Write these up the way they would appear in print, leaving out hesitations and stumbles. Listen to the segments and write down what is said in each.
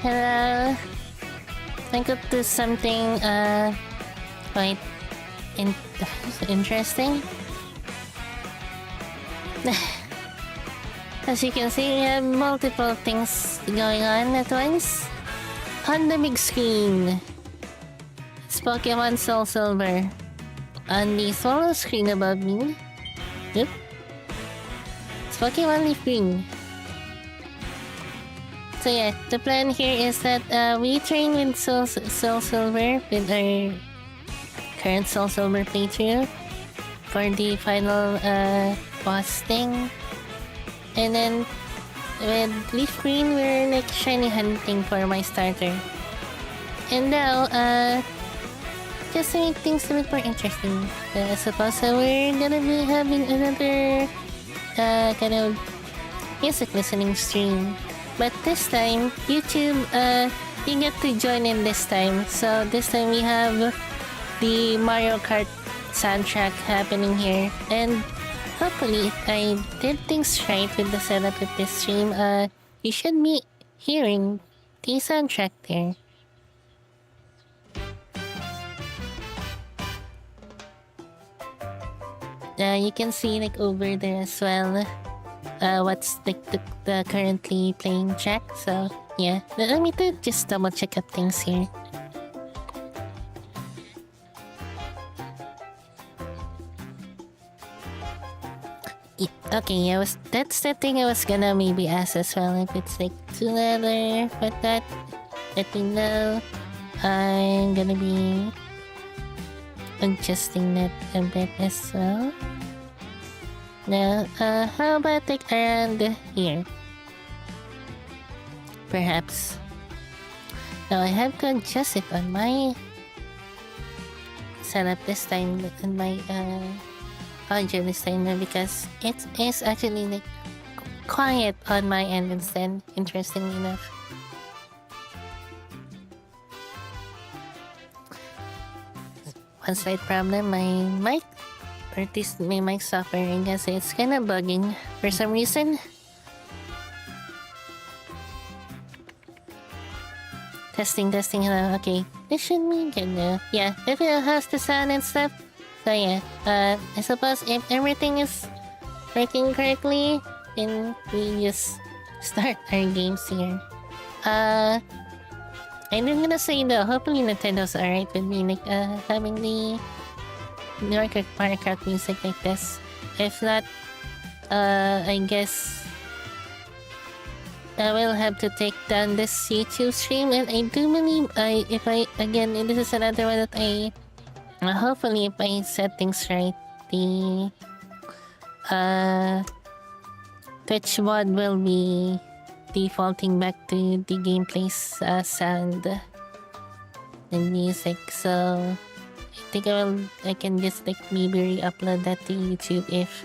hello. I could do something quite interesting. As you can see, we have multiple things going on at once. On the big screen, it's Pokemon SoulSilver. On the smaller screen above me, yep, it's Pokemon LeafGreen. So yeah, the plan here is that we train with SoulSilver with our current SoulSilver playthrough for the final boss thing. And then with LeafGreen, we're like shiny hunting for my starter. And now, just to make things a bit more interesting, I suppose we're gonna be having another kind of music listening stream. But this time, YouTube, you get to join in this time. So this time we have the Mario Kart soundtrack happening here. And hopefully, if I did things right with the setup of this stream, you should be hearing the soundtrack there. You can see like over there as well what's like the currently playing track. So yeah, let me just double check up things here. Yeah, okay, yeah, that's the thing I was gonna maybe ask as well, if it's like too loud or whatnot. Let me know. I'm gonna be adjusting that a bit as well. Now, how about like around here? Perhaps. Now I have to adjust it on my setup this time, on my audio this time, because it is actually like quiet on my end instead, interestingly enough. One slight problem, my mic, or at least my mic software, I guess it's kind of bugging for some reason. Testing, hello, okay. This should be good now. Yeah, if it has the sound and stuff. So yeah, I suppose if everything is working correctly, then we just start our games here. I'm gonna say though, hopefully Nintendo's alright with me like having the Mario Kart music like this. If not, I guess I will have to take down this YouTube stream. And I do believe again, this is another one that I hopefully if I set things right, the Twitch mod will be defaulting back to the gameplay's sound and music. So I think I can just like maybe re-upload that to YouTube if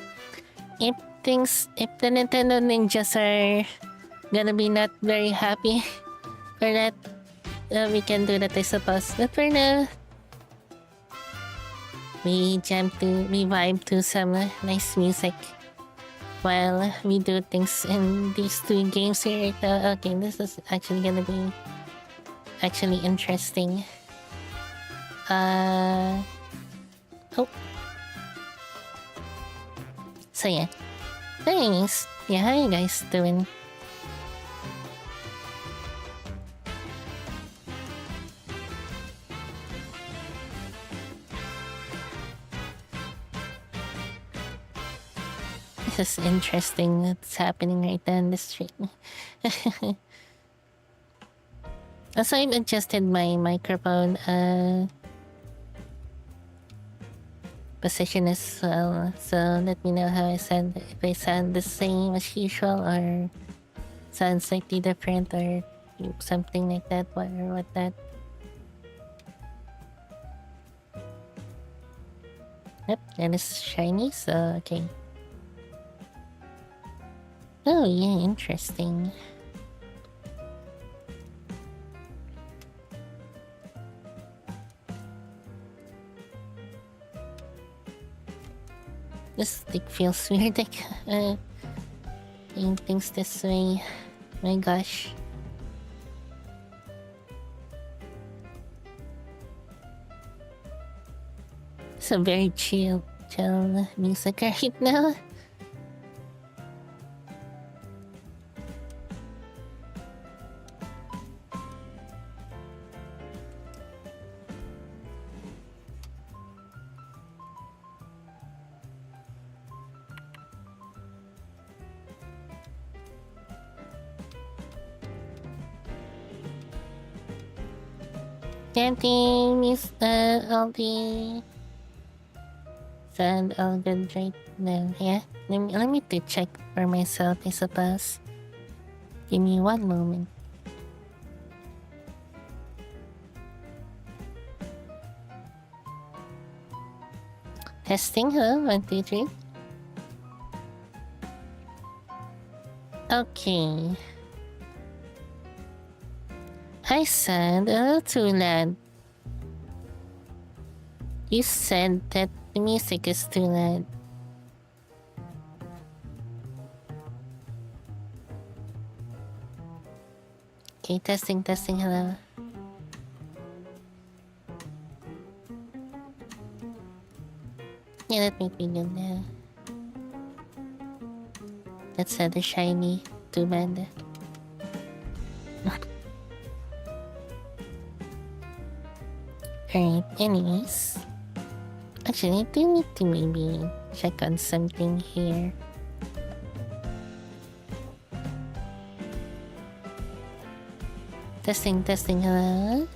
the Nintendo ninjas are gonna be not very happy for that. We can do that, I suppose. But for now, we vibe to some nice music while we do things in these two games here right now. Okay, this is actually gonna be actually interesting. Oh. So yeah. Anyways, yeah, how you guys doing? This is interesting that's happening right down the street. Also, I've adjusted my microphone position as well. So let me know how I sound, if I sound the same as usual or sound slightly different or something like that, or whatnot. Yep, and it's shiny, so okay. Oh yeah, interesting. This like feels weird, like doing things this way. My gosh. It's a very chill music right now. Getting is all the sound all good right now. Yeah, let me to check for myself, I suppose. Give me one moment. Testing, hello, 1, 2, 3. Okay. I said a little too loud. You said that the music is too loud. Okay, testing, hello. Yeah, that might be good now. That's the shiny, too bad. Alright, anyways. Actually, I do need to maybe check on something here. Testing, hello?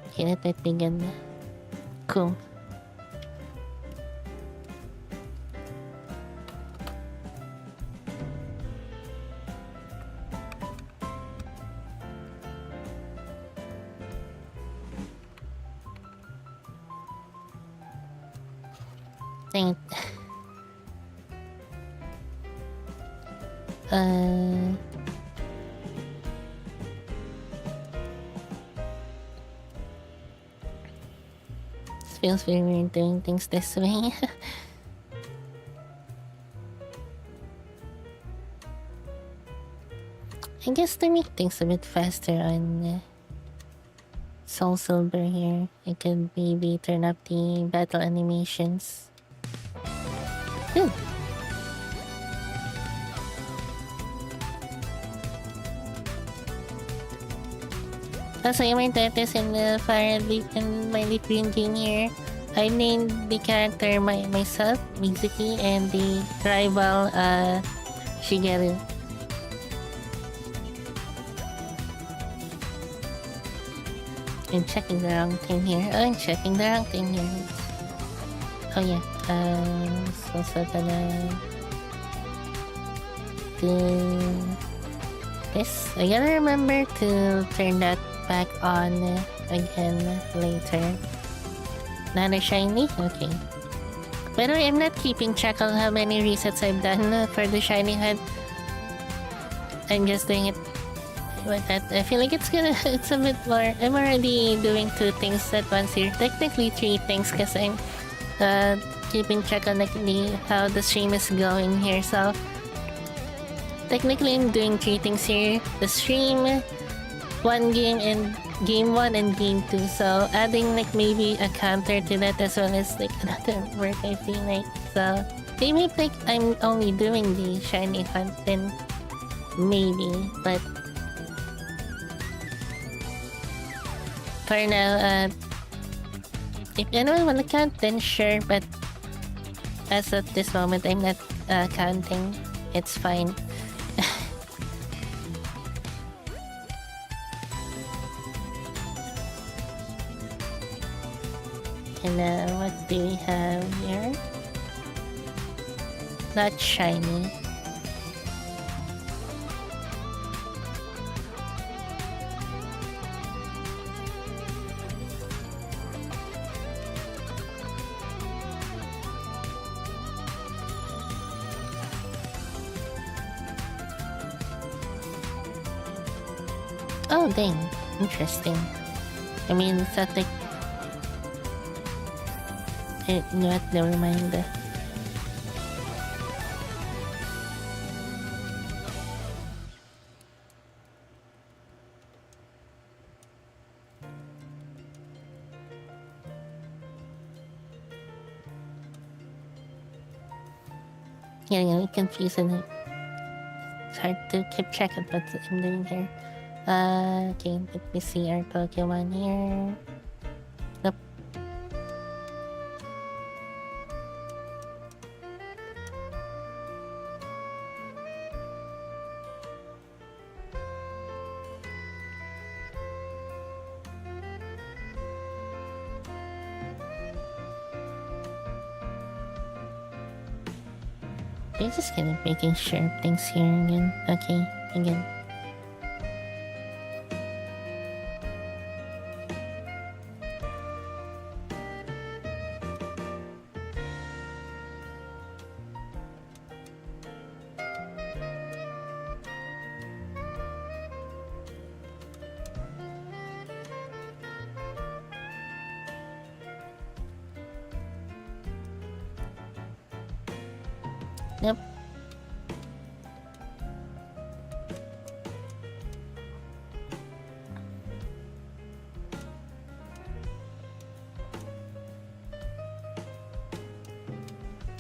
Okay, that might be good. Cool. Think. This feels very weird doing things this way. I guess to make things a bit faster on SoulSilver here, I could maybe turn up the battle animations. Ooh. Also, you might notice in the fire in my LeafGreen game here, I named the character myself, Mizuki, and the rival, Shigeru. I'm checking the wrong thing here. Oh, I'm checking the wrong thing here. Oh yeah, so gonna do this. I gotta remember to turn that back on again later. Another shiny? Okay. By the way, I'm not keeping track of how many resets I've done for the shiny head. I'm just doing it with that. I feel like it's a bit more. I'm already doing 2 things at once here. Technically 3 things because I'm keeping track on how the stream is going here. So technically I'm doing 3 things here. The stream, 1 game, and game 1 and game 2. So adding like maybe a counter to that as well as like another work, I feel like. So maybe like I'm only doing the shiny hunt then maybe, but for now, if anyone wanna count, then sure, but as of this moment, I'm not counting. It's fine. And what do we have here? Not shiny. Oh dang, interesting. I mean, it's not like... You know what, never mind. Getting confused in it. It's hard to keep track of what I'm doing here. Okay, let me see our Pokemon here. Nope. I'm just kind of making sure things here again. Okay, again. Yep.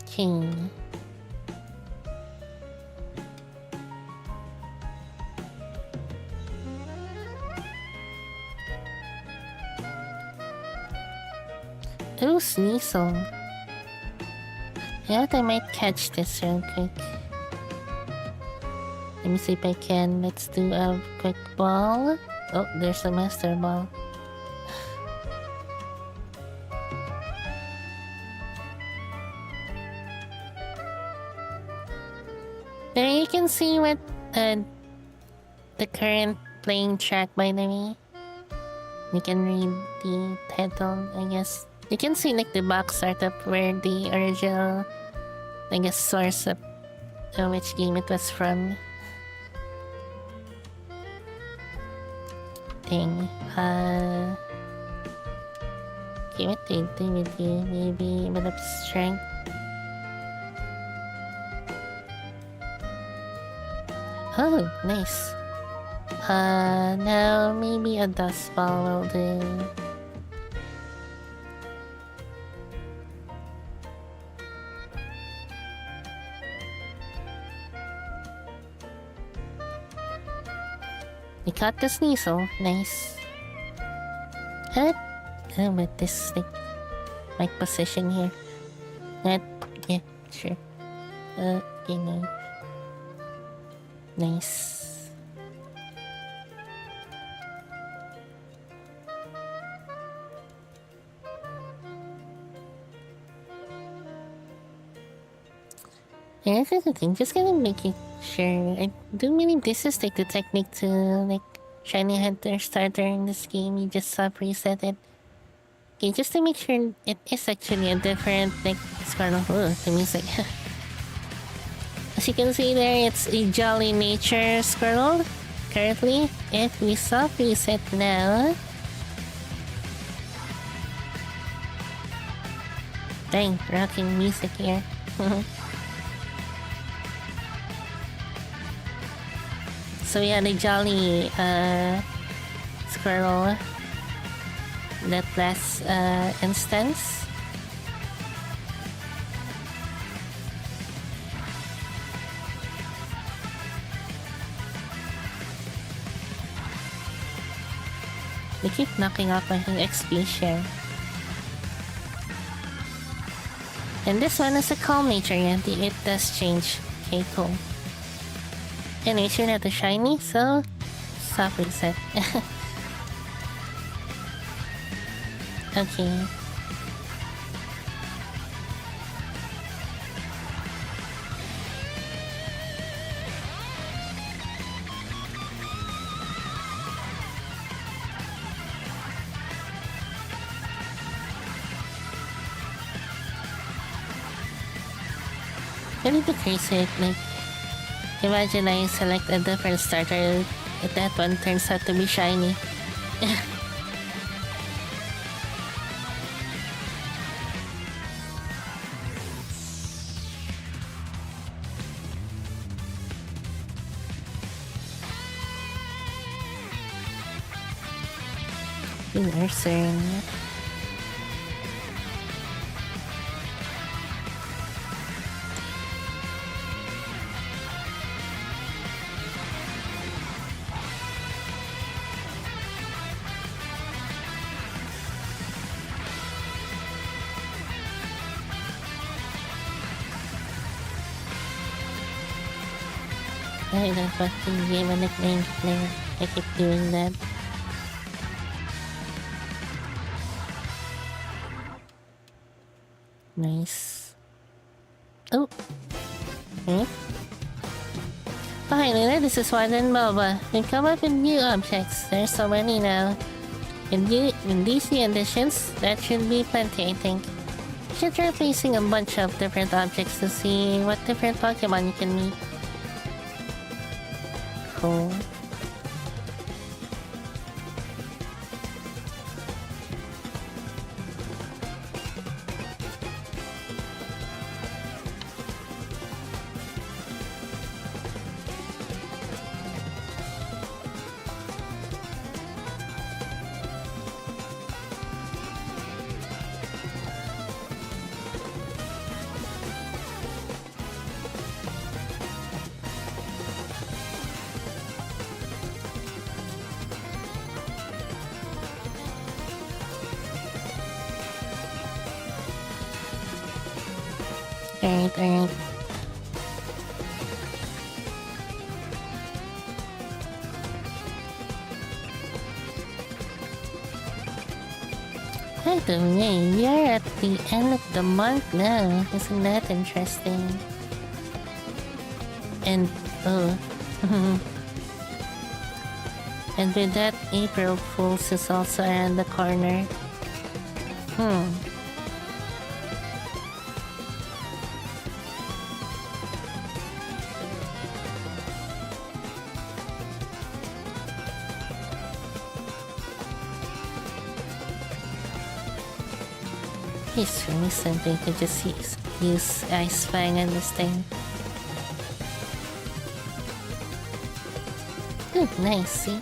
King. Ooh, Sneasel. Yeah, I might catch this real quick. Let me see if I can. Let's do a quick ball. Oh, there's a master ball. There you can see what the current playing track, by the way. You can read the title, I guess. You can see like the box art up where the original, I guess, source of which game it was from. Thing. Okay, what do you do with you? Maybe a bit of strength. Oh, nice. Now maybe a dust ball will do. We caught the Sneasel. Nice. What? Oh, but this like my position here. That yeah, sure. You know. Nice. Yeah, that's the thing. Just gonna make it sure. I do believe this is like the technique to like Shiny Hunter starter in this game. You just preset it. Okay, just to make sure it is actually a different like Scarlet. Oh, the music. As you can see there, it's a Jolly Nature Squirrel. Currently, if we soft reset now. Dang, rocking music here. So yeah, the Jolly Squirrel. That last instance. They keep knocking off my XP share. And this one is a calm nature, yeah. It does change. Okay, cool. Anyways, you're not a shiny, so soft reset. Okay. Really the crazy, like, imagine I select a different starter and that one turns out to be shiny. Nursing. I don't want to give a nickname player. I keep doing that. Nice. Oh. Hmm? Okay, Luna, this is Warden Boba. We come up with new objects. There's so many now. In these new additions, that should be plenty, I think. You should try placing a bunch of different objects to see what different Pokemon you can meet. Cool. Alright. By the way, we are at the end of the month now. Isn't that interesting? And oh. And with that, April Fools is also around the corner. It's really something to just use Ice Fang on this thing. Ooh, nice, see?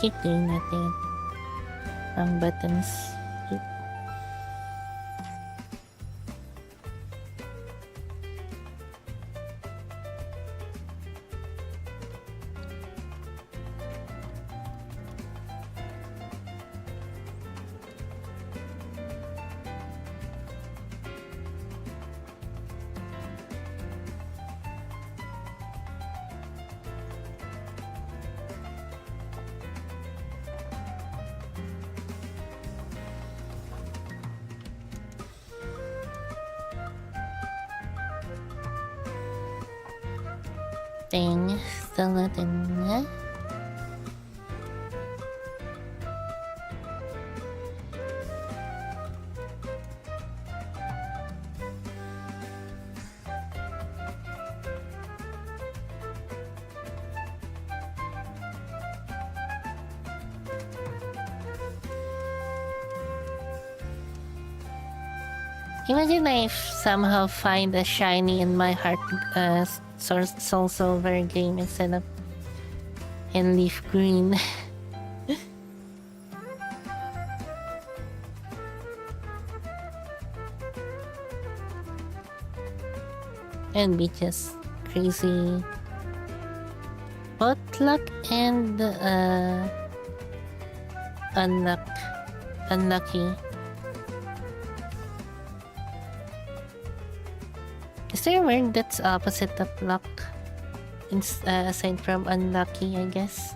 Keep doing that thing. Wrong buttons. Thing still not in there. Imagine if somehow find a shiny in my heart SoulSilver game instead of in LeafGreen. And be just crazy. Both luck and unlucky. Is there a word that's opposite of luck? Aside from unlucky, I guess.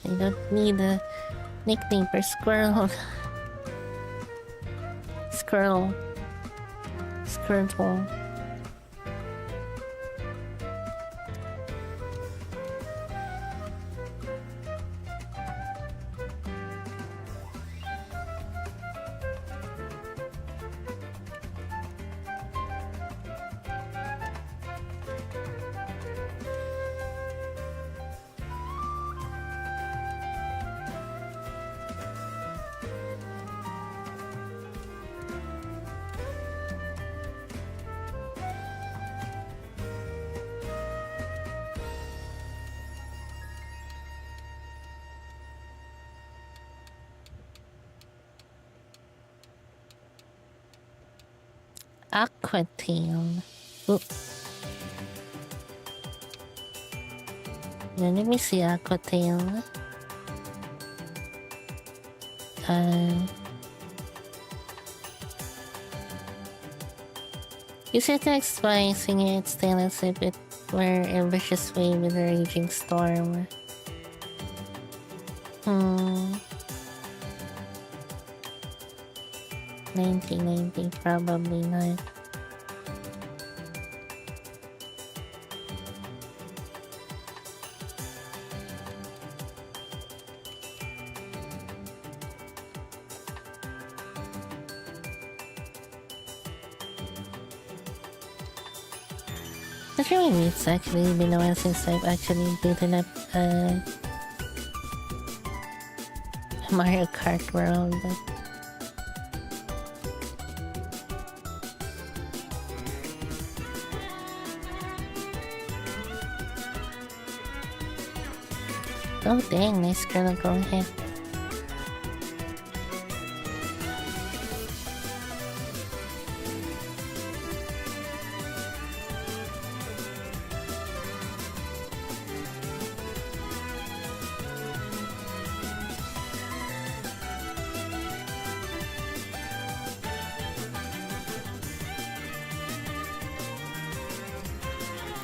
I don't need a nickname for squirrel. Squirtle. Aquatail. Oh. Yeah, let me see Aquatail. Use your text by singing its tail and sip it where ambitious way with a raging storm. 1990, probably not. It's really neat. It's actually been a while since I've actually booted up Mario Kart World. Oh dang, nice critical hit.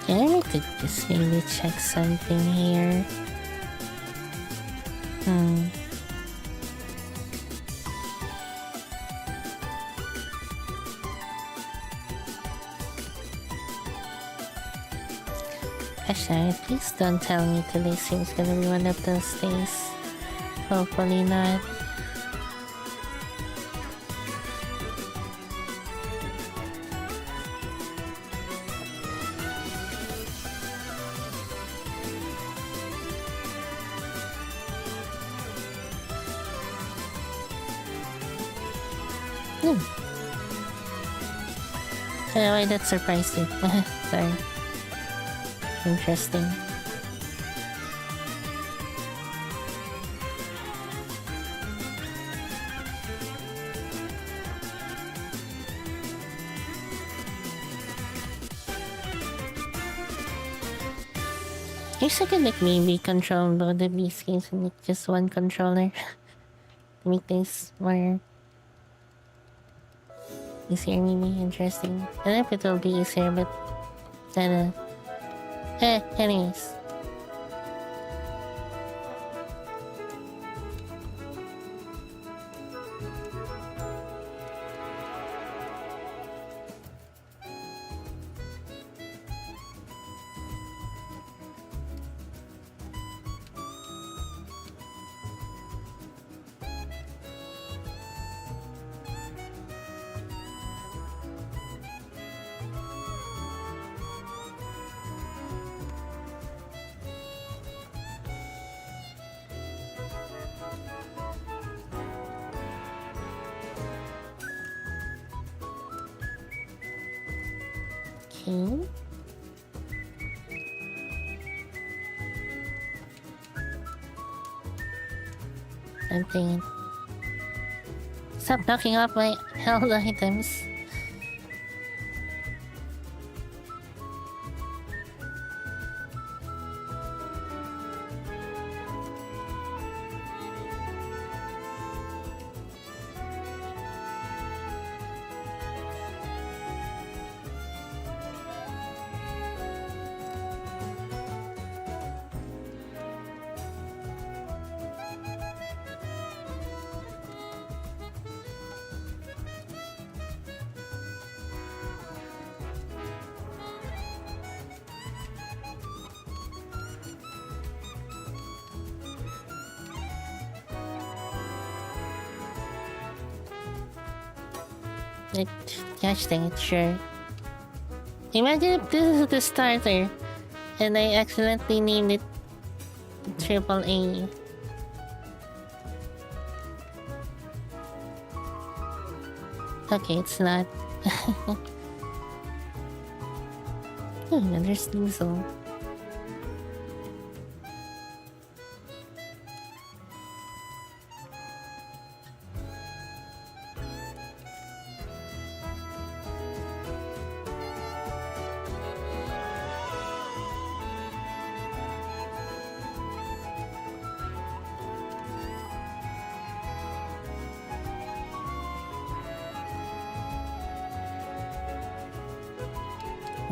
I could just maybe check something here. Gosh, please don't tell me today seems gonna be one of those days. Hopefully not. Why that surprised you? Sorry. Interesting. Wish I could like maybe control both of these games and like just one controller to make things more easier, maybe interesting. I don't know if it will be easier, but anyways. Okay. I'm thinking. Stop knocking off my held items. Like, gosh dang it, sure. Imagine if this is the starter and I accidentally named it AAA. Okay, it's not. Another sneasel.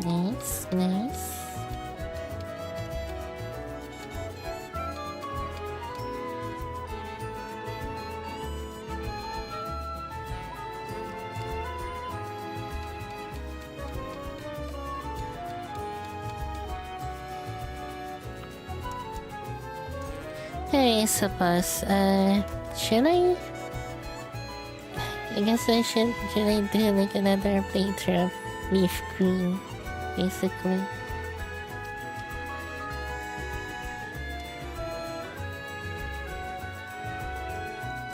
Nice, nice. I suppose, should I? I guess should I do like another playthrough of LeafGreen, basically?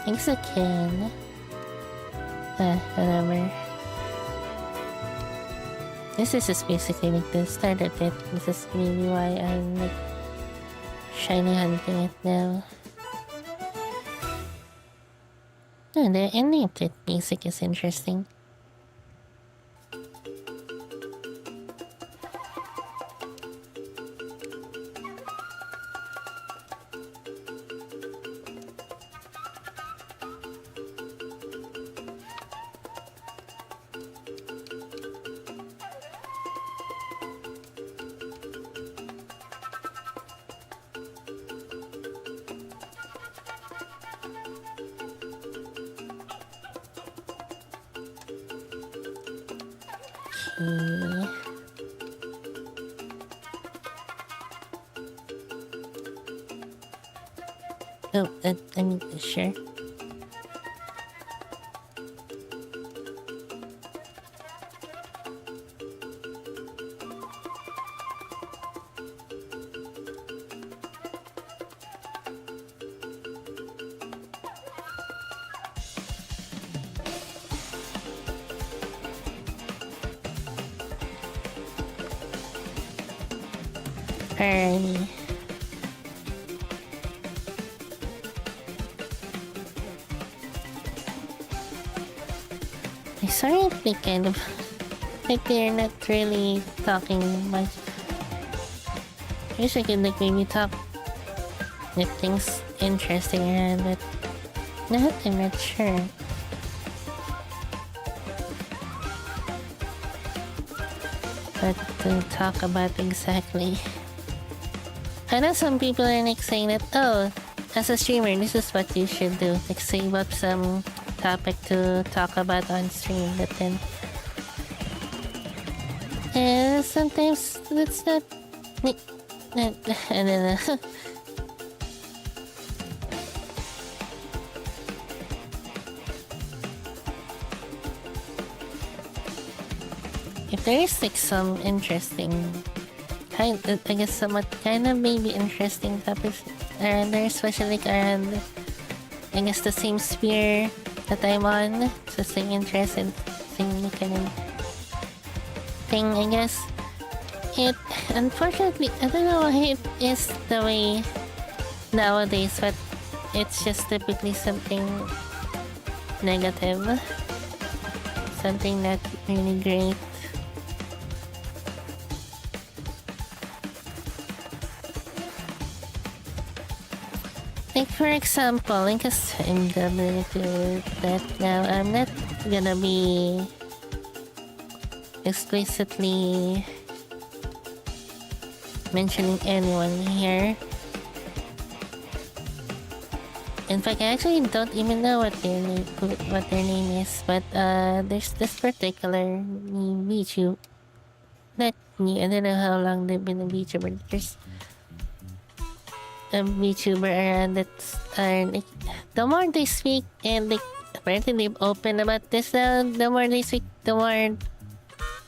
I guess I can. Whatever. This is just basically like the start of it. This is maybe why I'm like shiny hunting it now. Oh, the ending of the music is interesting. Oh, I mean, sure. Alrighty. Sorry if they kind of like they're not really talking much. I wish I could like maybe talk if things interesting around, but not, I'm not sure. What to talk about exactly. I know some people are like saying that, oh, as a streamer, this is what you should do. Like save up some topic to talk about on stream, but then sometimes that's not I don't know. If there is like some interesting I guess somewhat kind of maybe interesting topics around there, especially like around I guess the same sphere that I'm on, so same interest and same kind of thing, I guess. It unfortunately, I don't know why it is the way nowadays, but it's just typically something negative, something not really great. Like for example, because I'm doubling to that now, I'm not gonna be explicitly mentioning anyone here. In fact, I actually don't even know what their name is, but there's this particular VTuber. Not new. I don't know how long they've been a VTuber. There's a VTuber around that's like, the more they speak and like apparently they've opened about this now, the more they speak, the more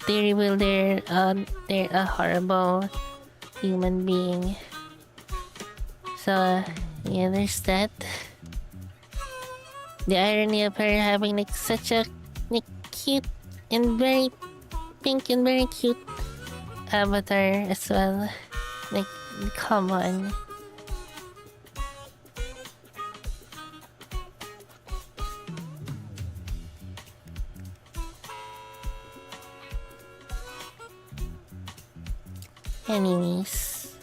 they reveal they're a horrible human being. So yeah, there's that. The irony of her having like such a like cute and very pink and very cute avatar as well. Like, come on. Anyways.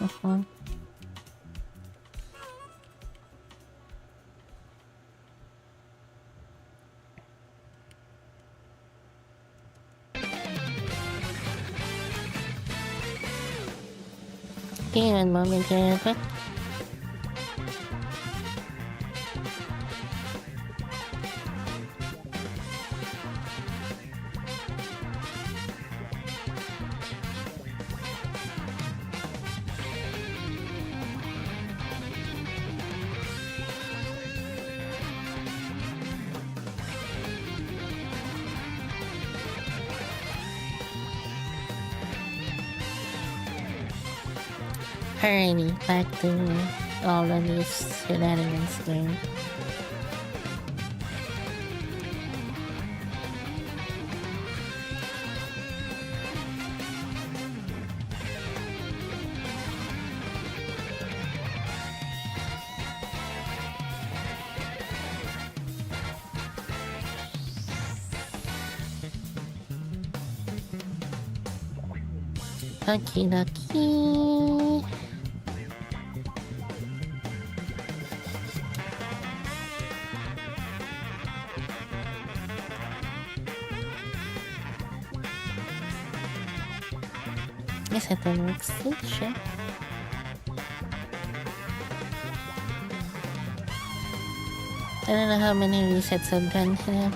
Okay, one moment here, but alrighty, back to all of these shenanigans there. Okie dokie. Is it the next station? I don't know how many resets I've done here.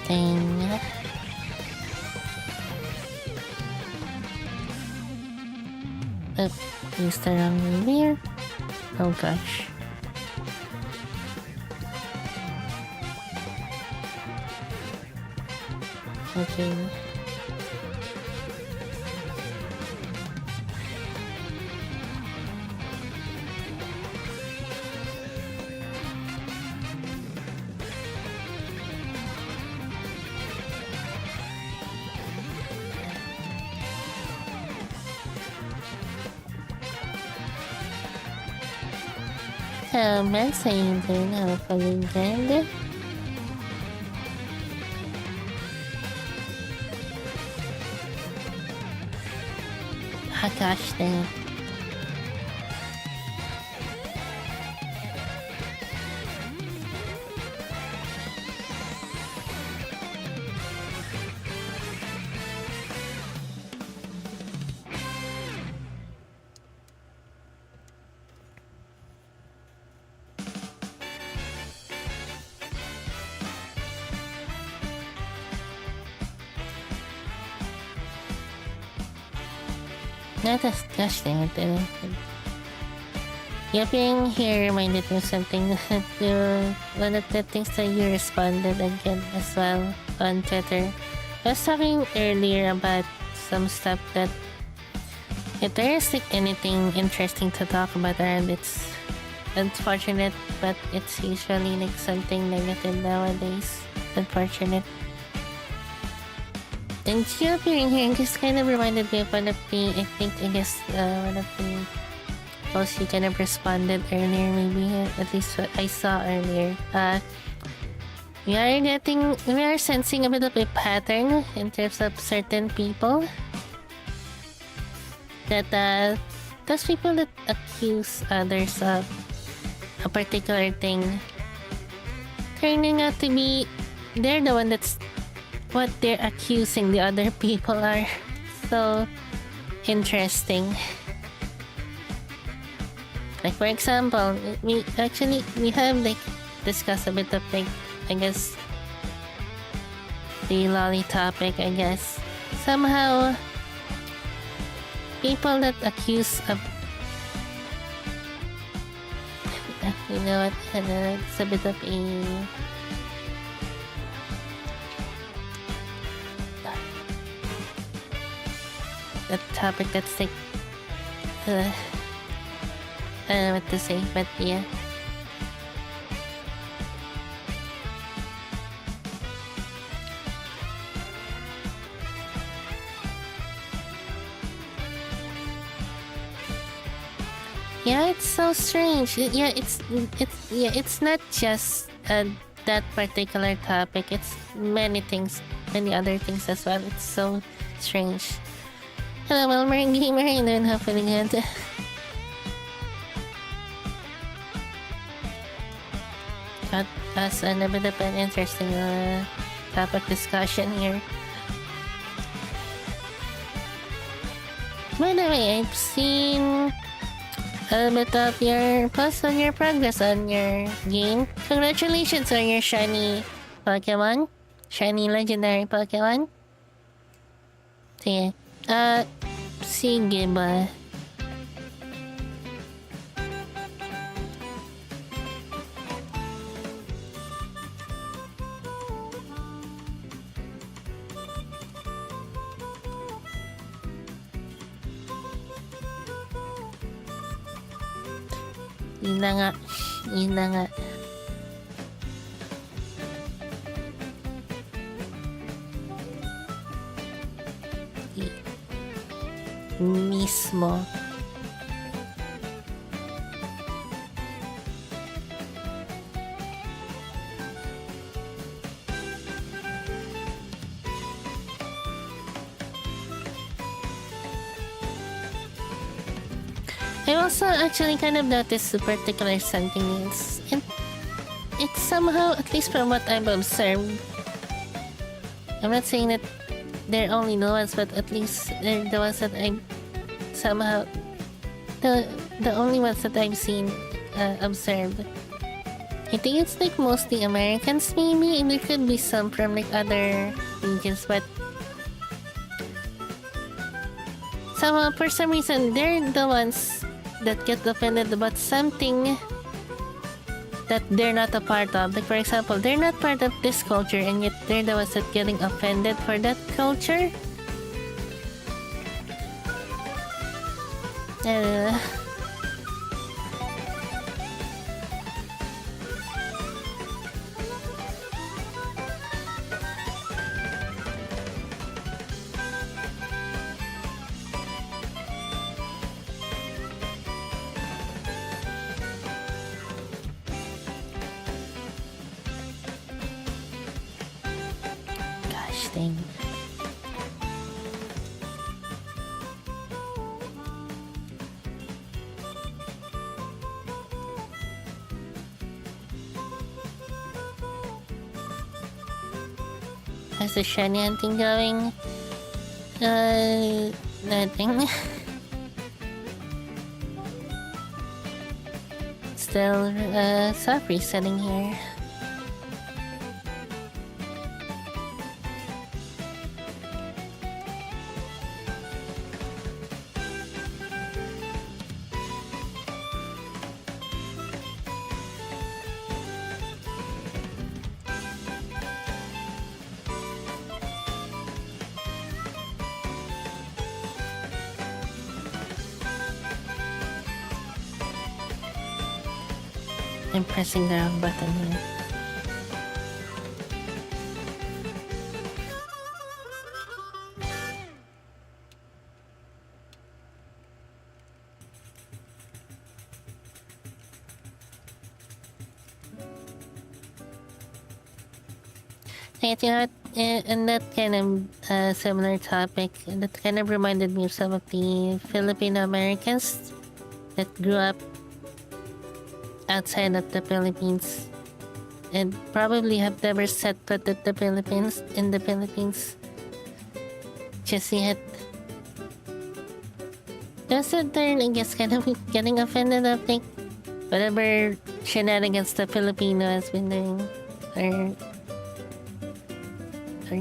Thing. Oh, used the wrong one there. Oh gosh. Okay. I'm saying they're now falling down. Oh gosh, damn. Not disgusting. Yeah, being here reminded me of something that one of the things that you responded again as well on Twitter. I was talking earlier about some stuff that if there is like anything interesting to talk about around, it's unfortunate, but it's usually like something negative nowadays. Unfortunate. And you appearing here just kind of reminded me of one of the, one of the posts you kind of responded earlier, maybe, at least what I saw earlier. We are sensing a bit of a pattern in terms of certain people. That, those people that accuse others of a particular thing turning out to be, they're the one that's what they're accusing the other people are. So interesting. Like for example, we have like discussed a bit of like, I guess, the lolly topic, I guess. Somehow people that accuse of, you know what, it's a bit of a a topic that's like, I don't know what to say, but yeah. Yeah, it's so strange. It's not just that particular topic. It's many things, many other things as well. It's so strange. Hello, Wilmer Gamer. I'm doing hopefully good. Got us a bit of an interesting topic discussion here. By the way, I've seen a bit of your post on your progress on your game. Congratulations on your shiny Pokemon. Shiny legendary Pokemon. Sige. Sige ba? Yun na nga. Yun na nga. Mismo. I also actually kind of noticed the particular sentiments, and it's somehow, at least from what I've observed, I'm not saying that they're only the ones, but at least they're the ones that I've somehow, the only ones that I've seen, observed. I think it's like mostly Americans maybe, and there could be some from like other regions, but somehow for some reason they're the ones that get offended about something that they're not a part of. Like for example, they're not part of this culture and yet they're the ones that getting offended for that culture. Gosh dang. How's the shiny hunting going? Nothing. Still, soft resetting here. I'm pressing the wrong button here. You know what? And that kind of similar topic, that kind of reminded me of some of the Filipino Americans that grew up outside of the Philippines and probably have never set foot at the Philippines, in the Philippines just yet. Those that they're, I guess, kind of getting offended of like whatever shenanigans the Filipino has been doing or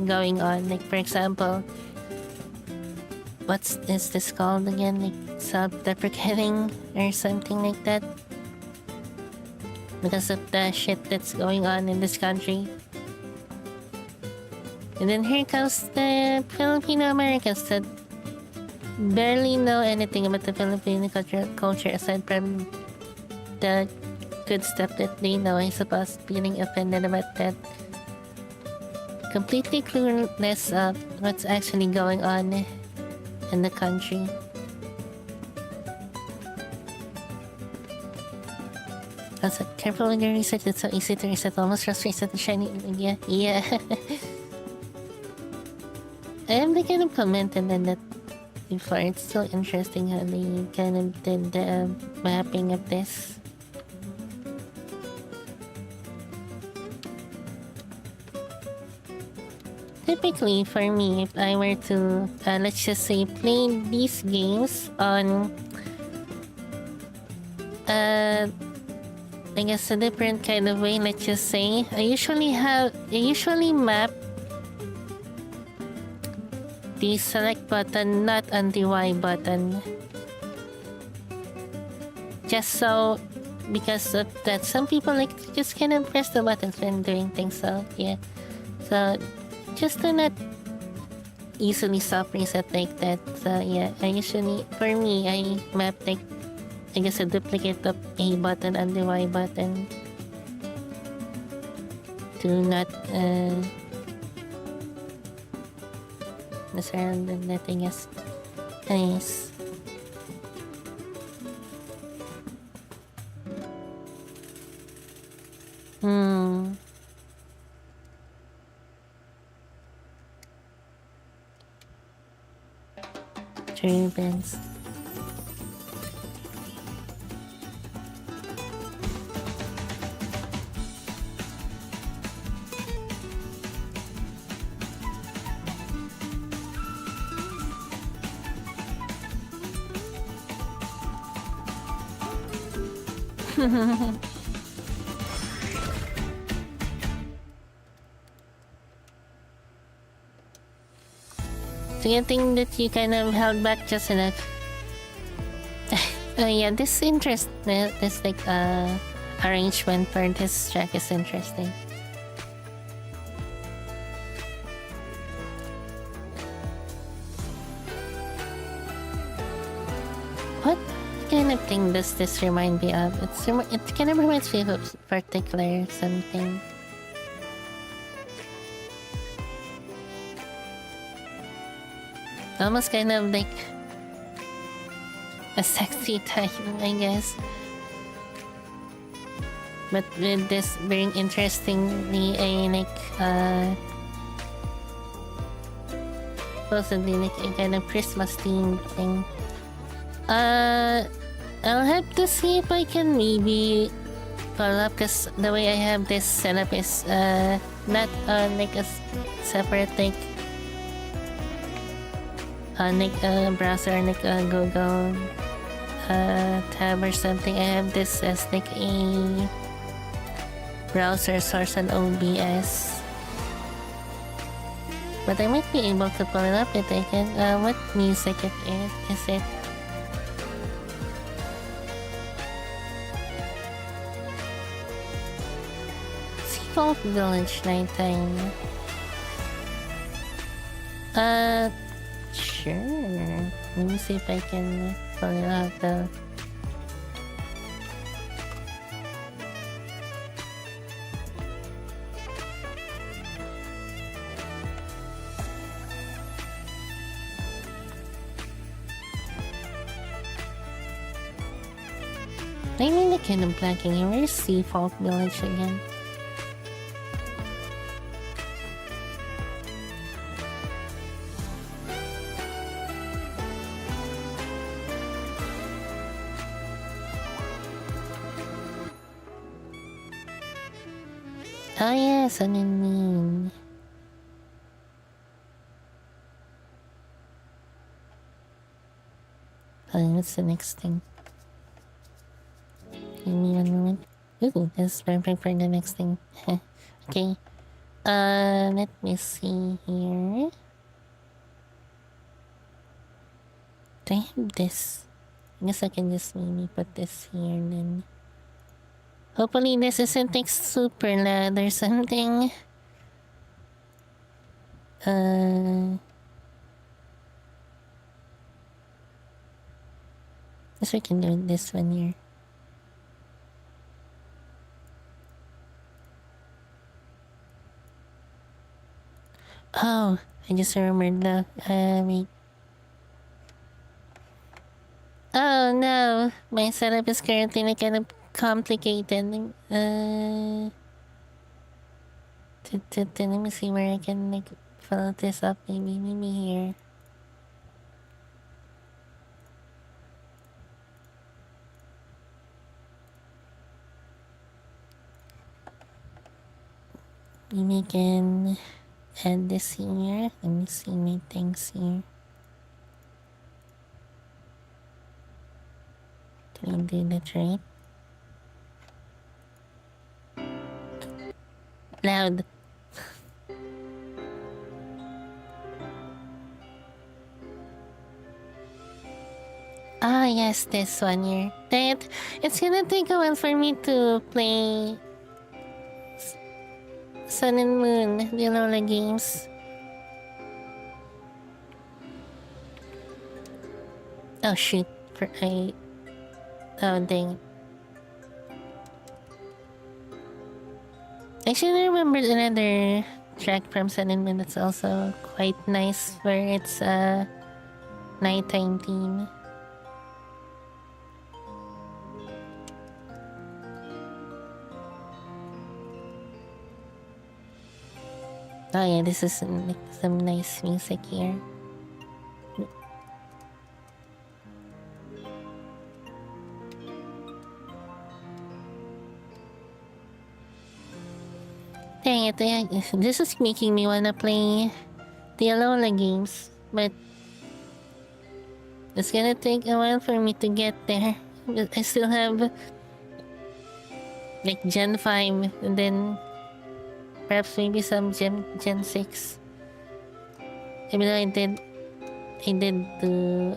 going on. Like for example, is this called again? Like self-deprecating or something like that, because of the shit that's going on in this country. And then here comes the Filipino Americans that barely know anything about the Filipino culture aside from the good stuff that they know. I suppose feeling offended about that. Completely clueless of what's actually going on in the country. Also, careful with your research. It's so easy to reset. Almost just reset the shiny media. Yeah. I am the kind of commented on that before. It's so interesting how they kind of did the mapping of this. Typically, for me, if I were to, let's just say, play these games on, I guess a different kind of way, let's just say, I usually map the select button not on the Y button. Just so, because of that, some people like just kind of press the buttons when doing things, so yeah. So, just to not easily soft reset like that. So yeah, I usually, for me, I map like, I guess a duplicate of A button and the Y button. To not, mess around and letting us. Nice. Turbines. So you think that you kind of held back just enough? Yeah, this like arrangement for this track is interesting. What kind of thing does this remind me of? It kind of reminds me of particular something. Almost kind of like a sexy type, I guess. But with this very interestingly like supposedly like a kind of Christmas themed thing. I'll have to see if I can maybe follow up, because the way I have this setup is not like a separate like a browser, like a Google tab or something. I have this as like a browser source on OBS. But I might be able to pull it up if I can. What music it is it? Seafolk Village Nighttime. Sure. Let me see if I can pull it out though. I mean the kind of blanking here. Where's Seafolk Village again? Oh yes, I mean. What's the next thing? Give me 1 moment. Ooh, that's perfect for the next thing. Okay. Let me see here. Do I have this? I guess I can just maybe put this here then. Hopefully this isn't like super loud or something. Guess we can do this one here. Oh, I just remembered the wait. Oh no, my setup is currently kind of complicated. Let me see where I can like follow this up. Maybe here. Maybe I can add this here. Let me see my things here. Can I do that right? Loud. Ah, yes, this one here. It's gonna take a while for me to play Sun and Moon, the Alola games. Oh shoot, oh dang. I should remember another track from Sun and Moon that's also quite nice, where it's a nighttime theme. Oh yeah, this is some nice music here. Dang it, this is making me wanna play the Alola games, but it's gonna take a while for me to get there. I still have like Gen 5 and then perhaps maybe some Gen 6. Even though I did do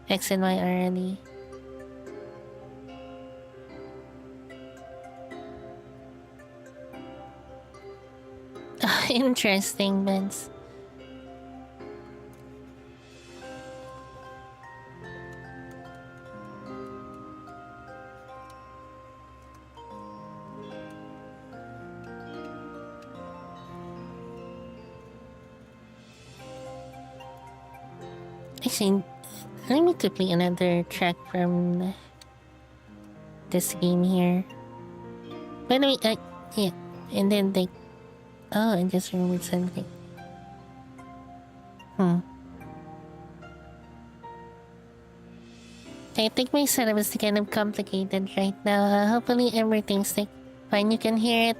X and Y already. Interesting, Benz. Actually, I need to play another track from this game here. By the way, yeah, and then like, oh, I just remembered something. I think my setup is kind of complicated right now. Hopefully everything's like fine. You can hear it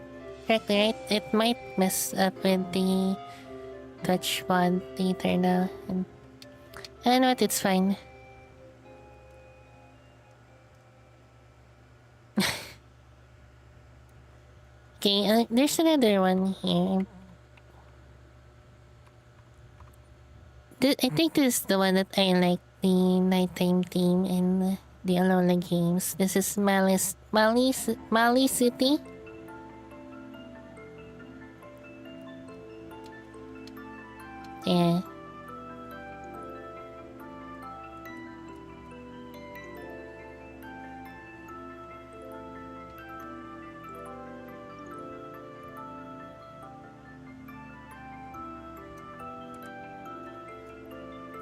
correctly, right? It might mess up with the touch pod later now. And I know what, it's fine. Okay, there's another one here. I think this is the one that I like, the nighttime theme in the Alola games. This is Mali City. Yeah.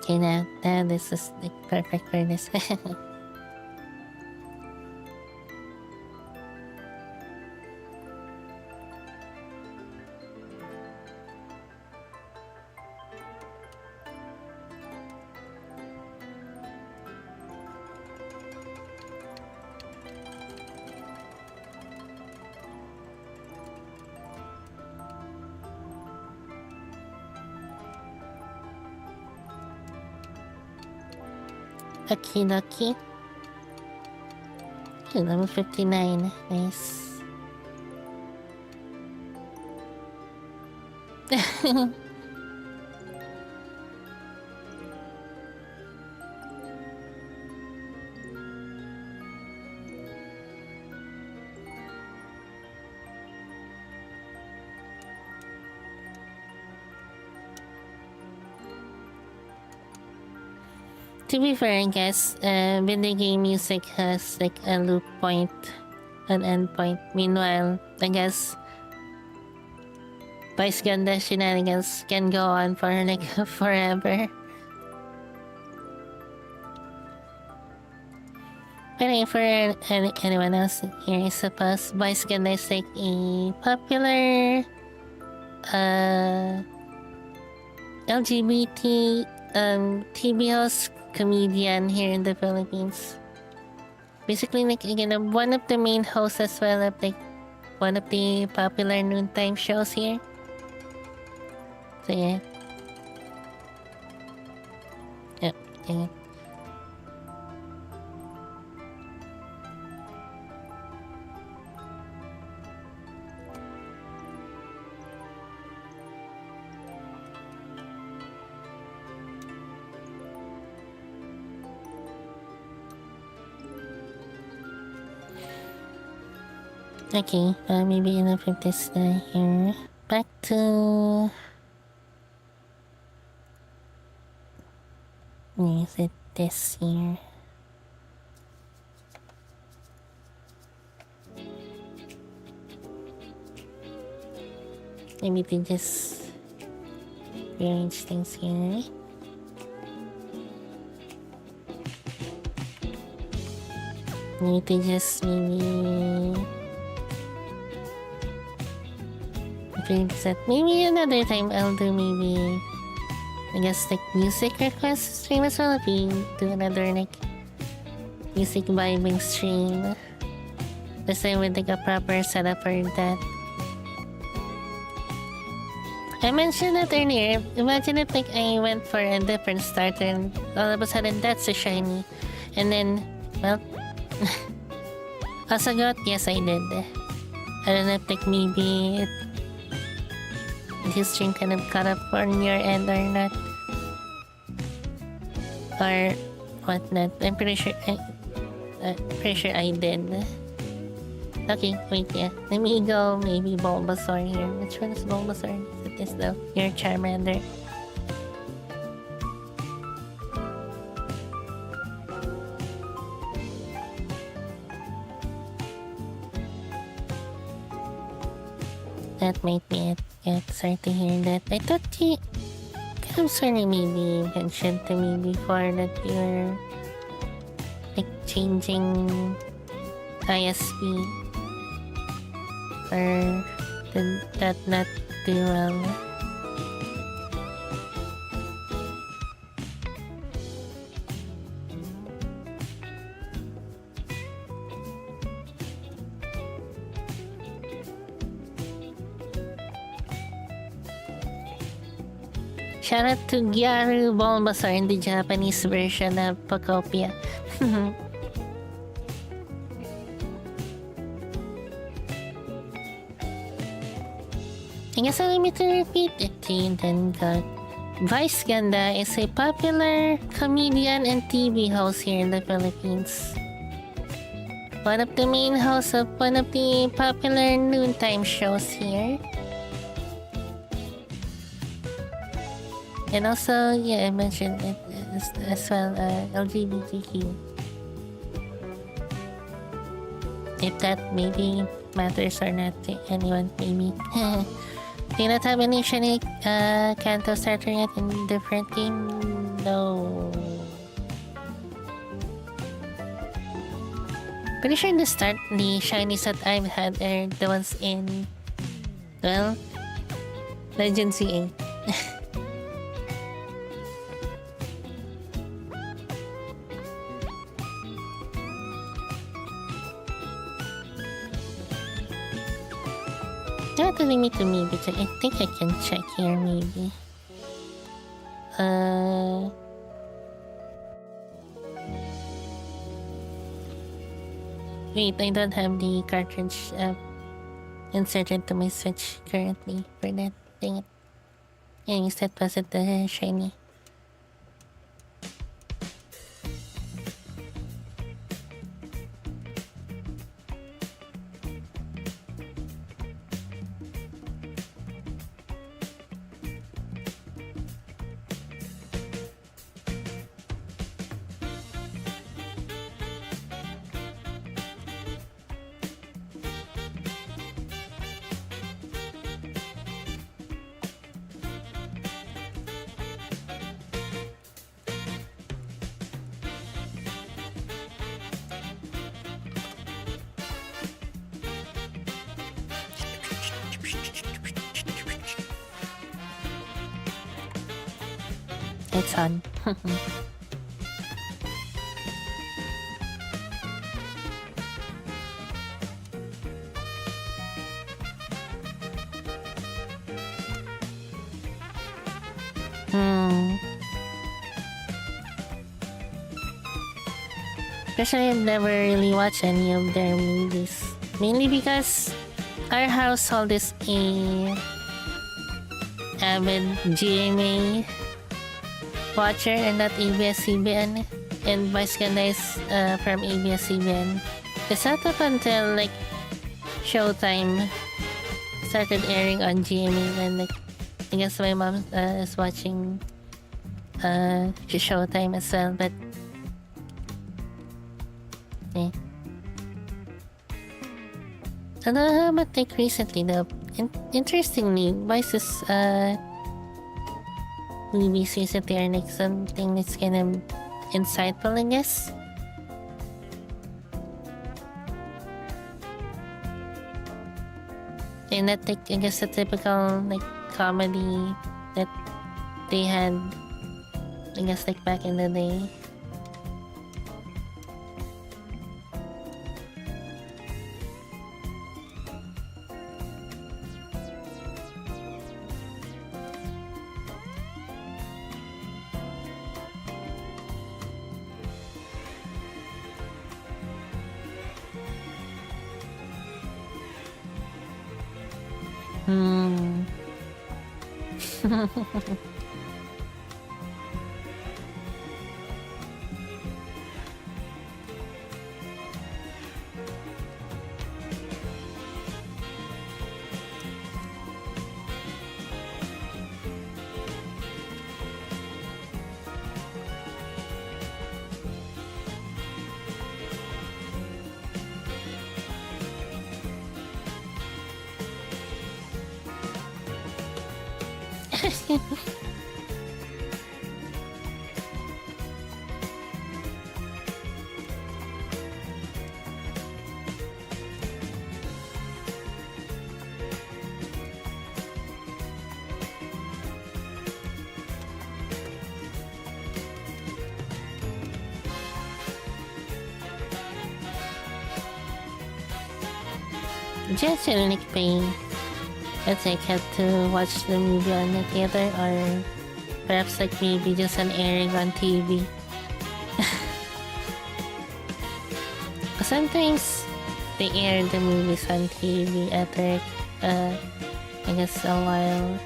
Okay, now this is like perfect for this. Okie dokie. Okay, level 59. Nice. To be fair, I guess video game music has like a loop point, an end point. Meanwhile, I guess Vice Ganda shenanigans can go on for like forever. But anyway, for anyone else here, I suppose Vice Ganda is like a popular LGBT TV host comedian here in the Philippines. Basically, like again, one of the main hosts as well of like one of the popular noontime shows here. So yeah. Yep. Yeah. Okay, maybe enough of this here. Back to... Is it this here? Maybe they just rearrange things here. Maybe they just maybe another time I'll do maybe I guess like music request stream as well if we do another like music vibing stream. This time with like a proper setup for that. I mentioned that earlier. Imagine if like I went for a different starter and all of a sudden that's a shiny. And then, well, also got, yes I did. I don't know if like maybe this stream kind of caught up on your end or not. Or whatnot. I'm pretty sure I did. Okay, wait, yeah. Let me go maybe Bulbasaur here. Which one is Bulbasaur? Is it this though? Your Charmander. That might be it. Yeah, sorry to hear that. I thought I'm sorry maybe mentioned to me before that you're like changing ISP or did that not do well? Shout out to Gyaru Bulbasaur in the Japanese version of Pokopia. I guess allow me to repeat it then got Vice Ganda is a popular comedian and TV host here in the Philippines. One of the main hosts of one of the popular noontime shows here. And also, yeah, I mentioned it as well, LGBTQ. If that maybe matters or not to anyone, maybe. Do you not have any shiny Kanto starter yet in different game? No. Pretty sure the shinies that I've had are the ones in, well, Legend CA. Not telling me to maybe check. I think I can check here maybe. Wait, I don't have the cartridge inserted to my Switch currently for that. Dang it. Anyways, that wasn't the shiny. It's on. Especially I've never really watched any of their movies. Mainly because our household is a avid GMA watcher and not ABS-CBN, and vice ganda is from ABS-CBN. It's not up until like Showtime started airing on GMA, and like I guess my mom is watching Showtime as well, but yeah. And how about like recently though? Interestingly, Vice's movies recently are like something that's kind of insightful, I guess. And not like, I guess, the typical like comedy that they had, I guess, like back in the day. Just like paying. Let's like have to watch the movie on the theater, or perhaps like maybe just an airing on TV. Sometimes they air the movies on TV after I guess a while.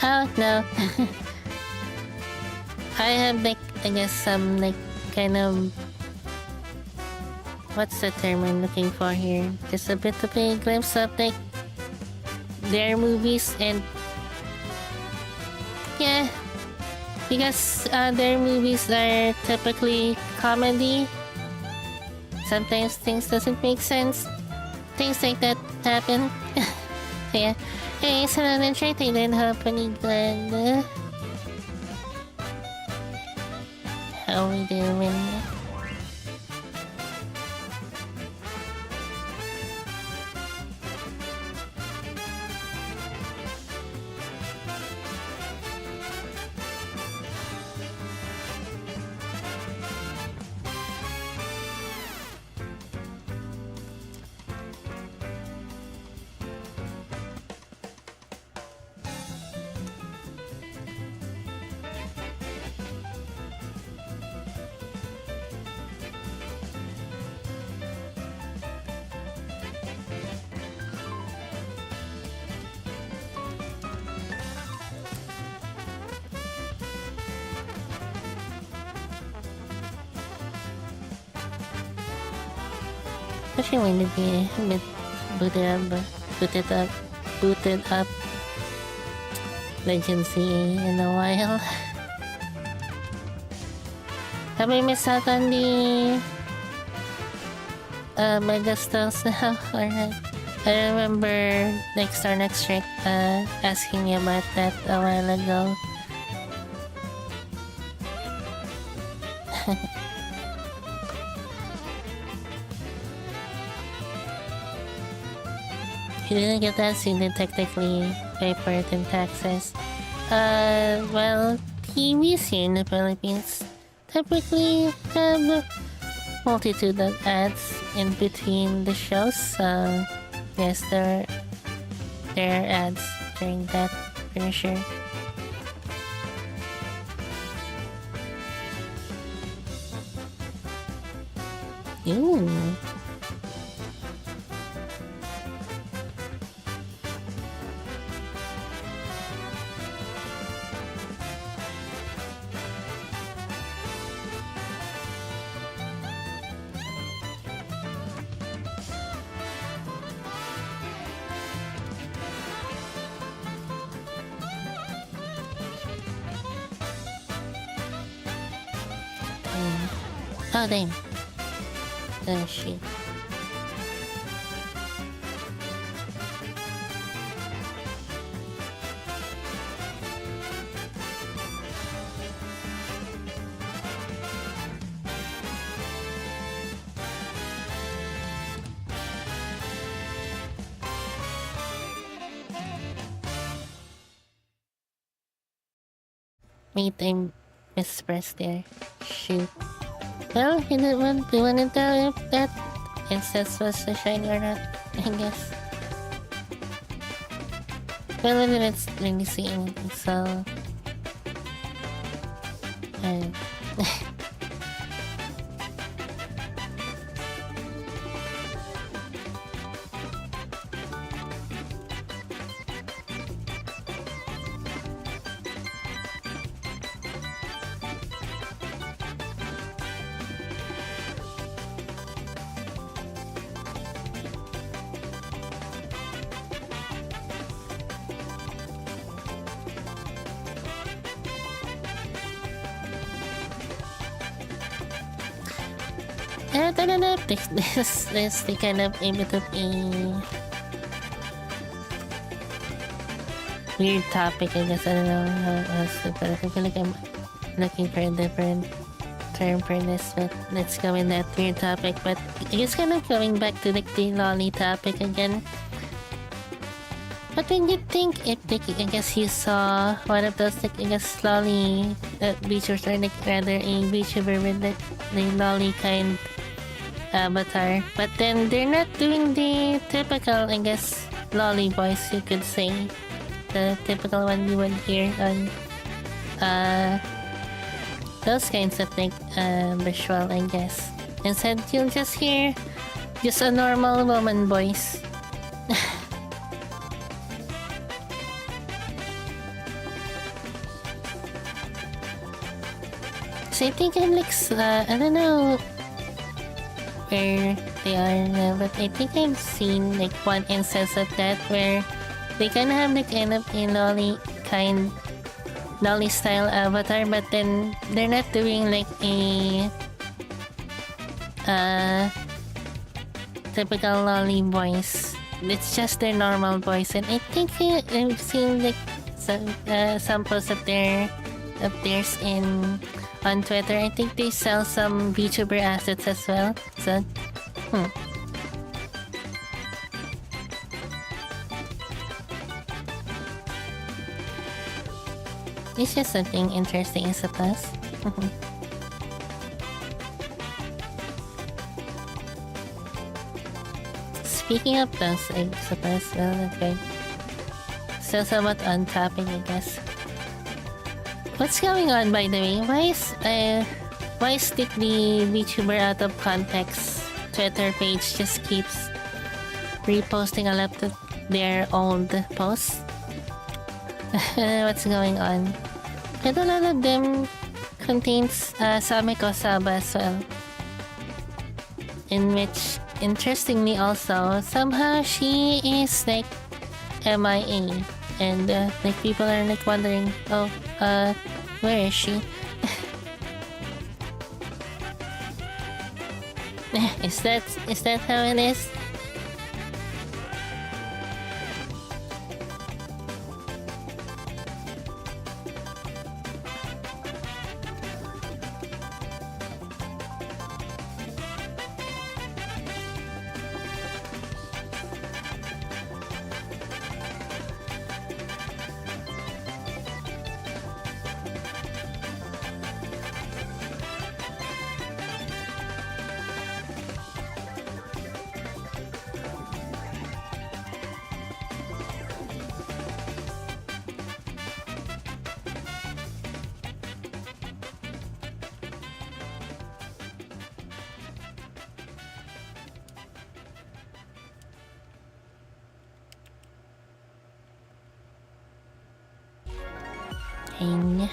Oh no. I have like, I guess some like kind of, what's the term I'm looking for here? Just a bit of a glimpse of like their movies, and yeah, because their movies are typically comedy. Sometimes things doesn't make sense. Things like that happen. So yeah. Hey, sa na-try tayo din hapanigan. How we doing? Especially when it be a bit booted up Legend CA in a while. Have I missed out on the mega stars now? Alright. I remember next or next trick asking me about that a while ago. You didn't get that, so you did technically pay for it in taxes. Well, TVs here in the Philippines typically have multitude of ads in between the shows, so yes, there are ads during that, for sure. Ooh. Oh, damn. Oh, shit. Wait, I mispressed there. Shoot. Well, you didn't want to tell if that instance was a shiny or not, I guess. Well, I didn't really see anything, so... I don't know if this is the kind of a bit of a weird topic, I guess. I don't know how else to put it. I feel like I'm looking for a different term for this, but let's go in that weird topic. But I guess kind of going back to like the lolly topic again. What did you think if like, I guess you saw one of those like I guess lolly VTubers, or like rather a VTuber with like the lolly kind avatar, but then they're not doing the typical, I guess, lolly voice, you could say, the typical one you would hear on those kinds of like visual, I guess. Instead, you'll just hear just a normal woman voice. So I think I'm like, I don't know where they are now, but I think I've seen like one instance of that where they kind of have like kind of a lolly style avatar, but then they're not doing like a typical lolly voice. It's just their normal voice, and I think I've seen like some posts of theirs on Twitter. I think they sell some VTuber assets as well. So, it's just something interesting, I suppose. Speaking of those, I suppose, well, okay. So somewhat on topic, I guess. What's going on, by the way? Why is the VTuber out of context Twitter page just keeps reposting a lot of their old posts? What's going on? And a lot of them contains Sameko Saba as well, in which, interestingly also, somehow she is like MIA, and like people are like wondering, oh, where is she? Is that how it is? Dang.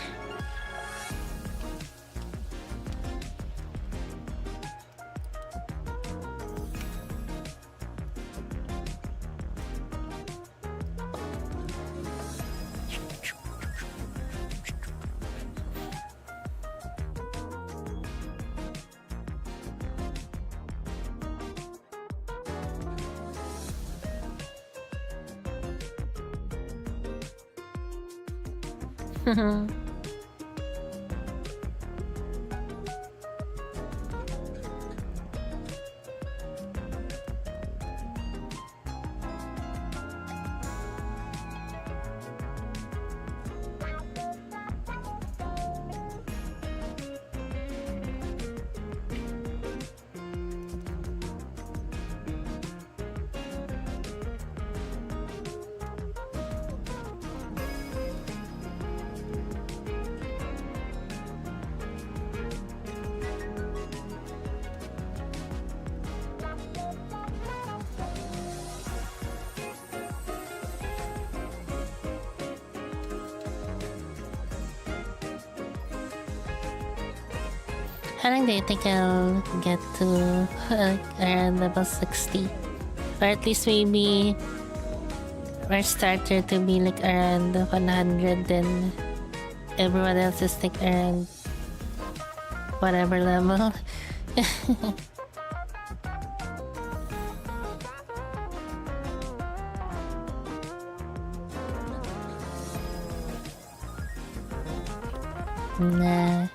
How long do you think I'll get to around level 60? Or at least maybe our starter to be like around 100, then everyone else is like around whatever level. Nah.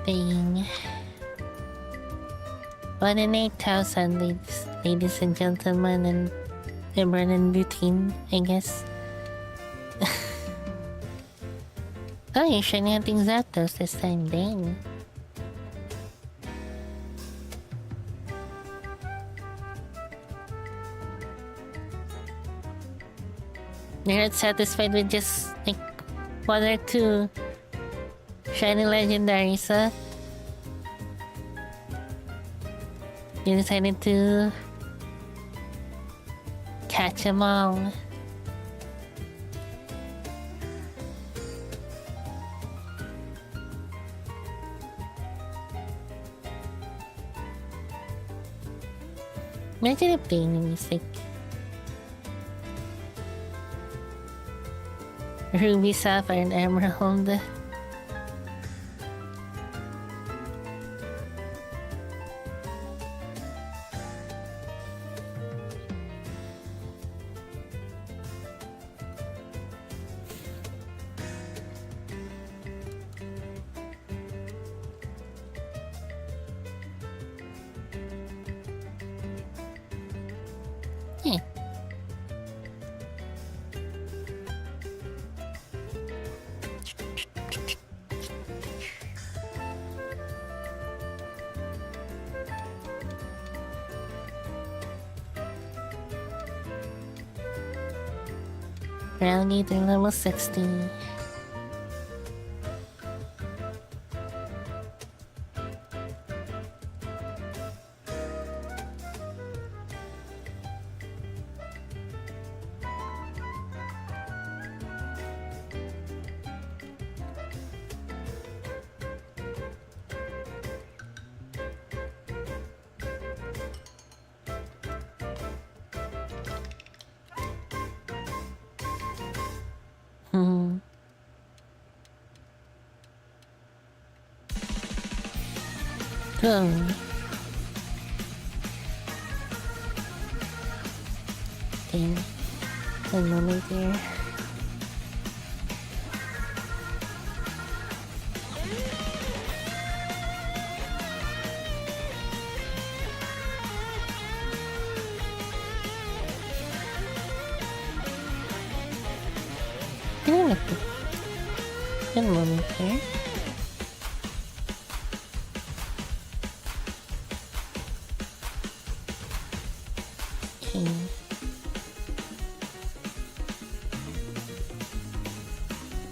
Dang. 1 in 8,000, ladies and gentlemen, and everyone in between, I guess. Oh, you're shiny hunting Zapdos this time, dang. You're not satisfied with just like 1 or 2 shiny legendaries, huh? You decided to catch them all. Imagine if playing the music. Ruby, Sapphire, and Emerald. Alligator level 60. Oh. Dang. One moment here. One moment here.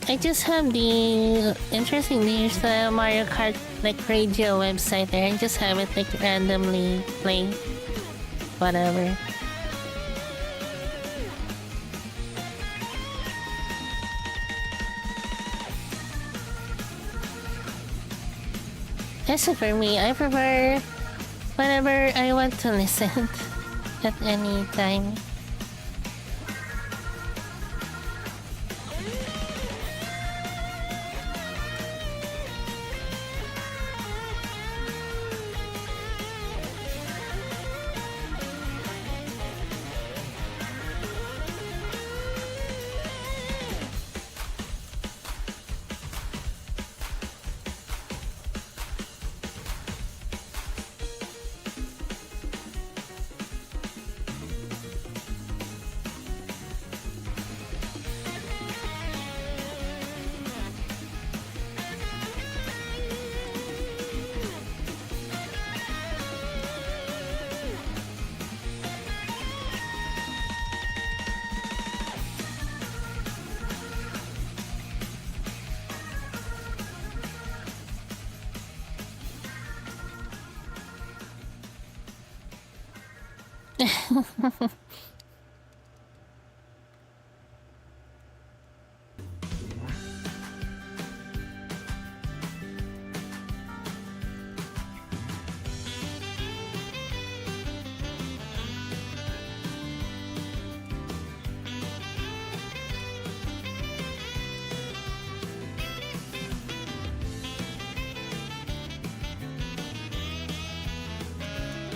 I just have the interestingly there's a Mario Kart like radio website there. I just have it like randomly play whatever. As for me, I prefer whenever I want to listen at any time.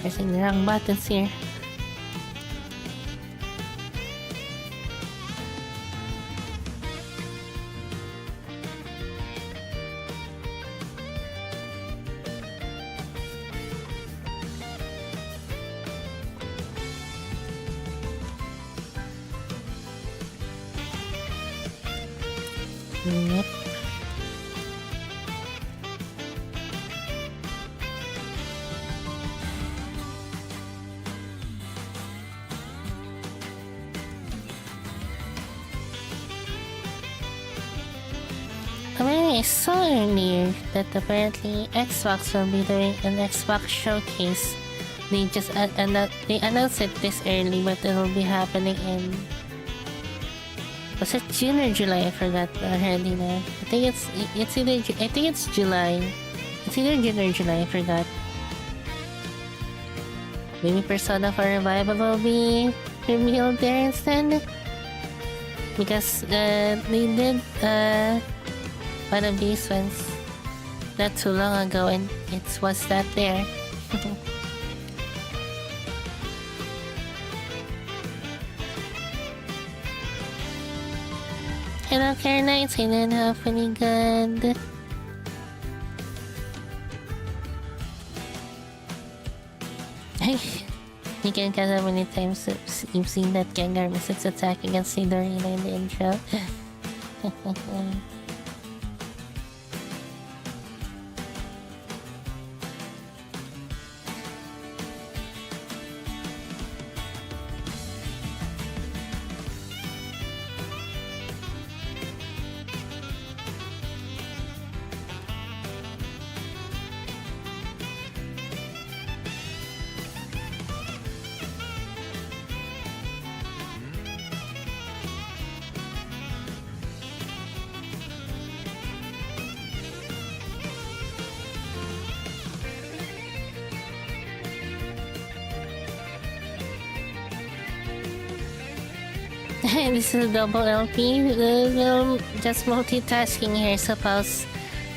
Pressing the wrong buttons here. Yep. I saw earlier that apparently Xbox will be doing an Xbox showcase. They just they announced it this early, but it will be happening in, was it June or July? I forgot already now. I think it's July. It's either June or July. I forgot. Maybe Persona 4 Revival will be revealed there instead, because they did one of these ones not too long ago, and it was that there. Hello, Care Knights. I don't have any good. You can count how many times you've seen that Gengar Mystics attack against Sidorina in the intro. This is a double LP. We'll just multitasking here, suppose.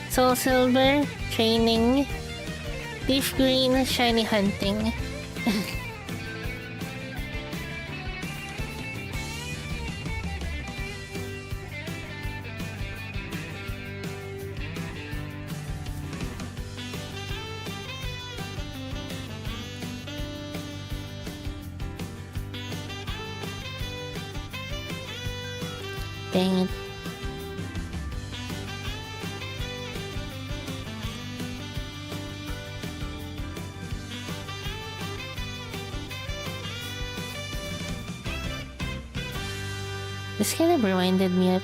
SoulSilver, training. LeafGreen, shiny hunting. Dang it. This kind of reminded me of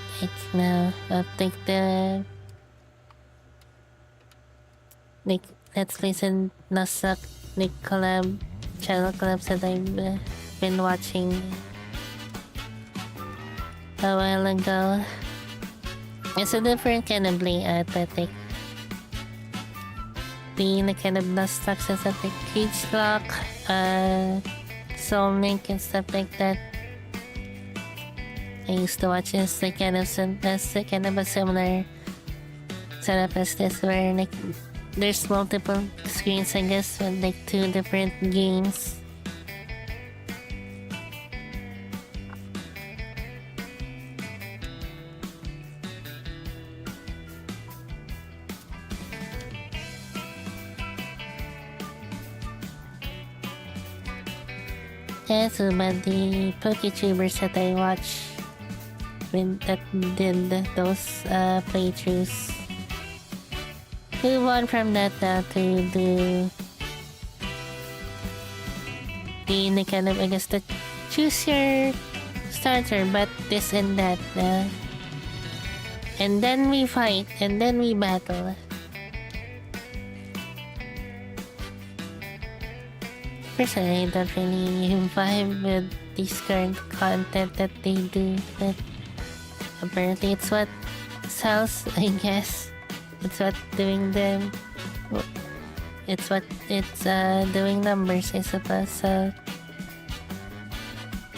like Let's Plays and Nasak channel collabs that I've been watching a while ago. It's a different kind of layout, but like the kind of Nuzlocke is like Cage Lock, Soul Link and stuff like that. I used to watch this like kind of a similar setup as this, where like there's multiple screens, I guess, with like 2 different games. Yeah, so but the VTubers that I watch that did those playthroughs move on from that to do the kind of, I guess, the choose your starter, but this and that, and then we fight and then we battle. Personally, I don't really vibe with this current content that they do, but apparently it's what sells, I guess. It's what doing them. It's doing numbers, I suppose. So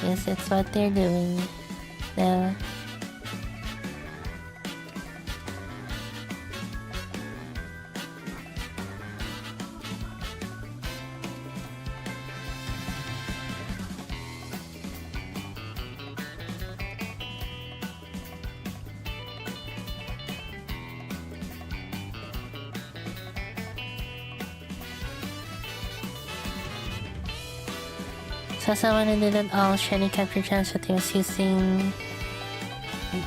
yes, it's what they're doing now. So someone who didn't all shiny capture chance that he was using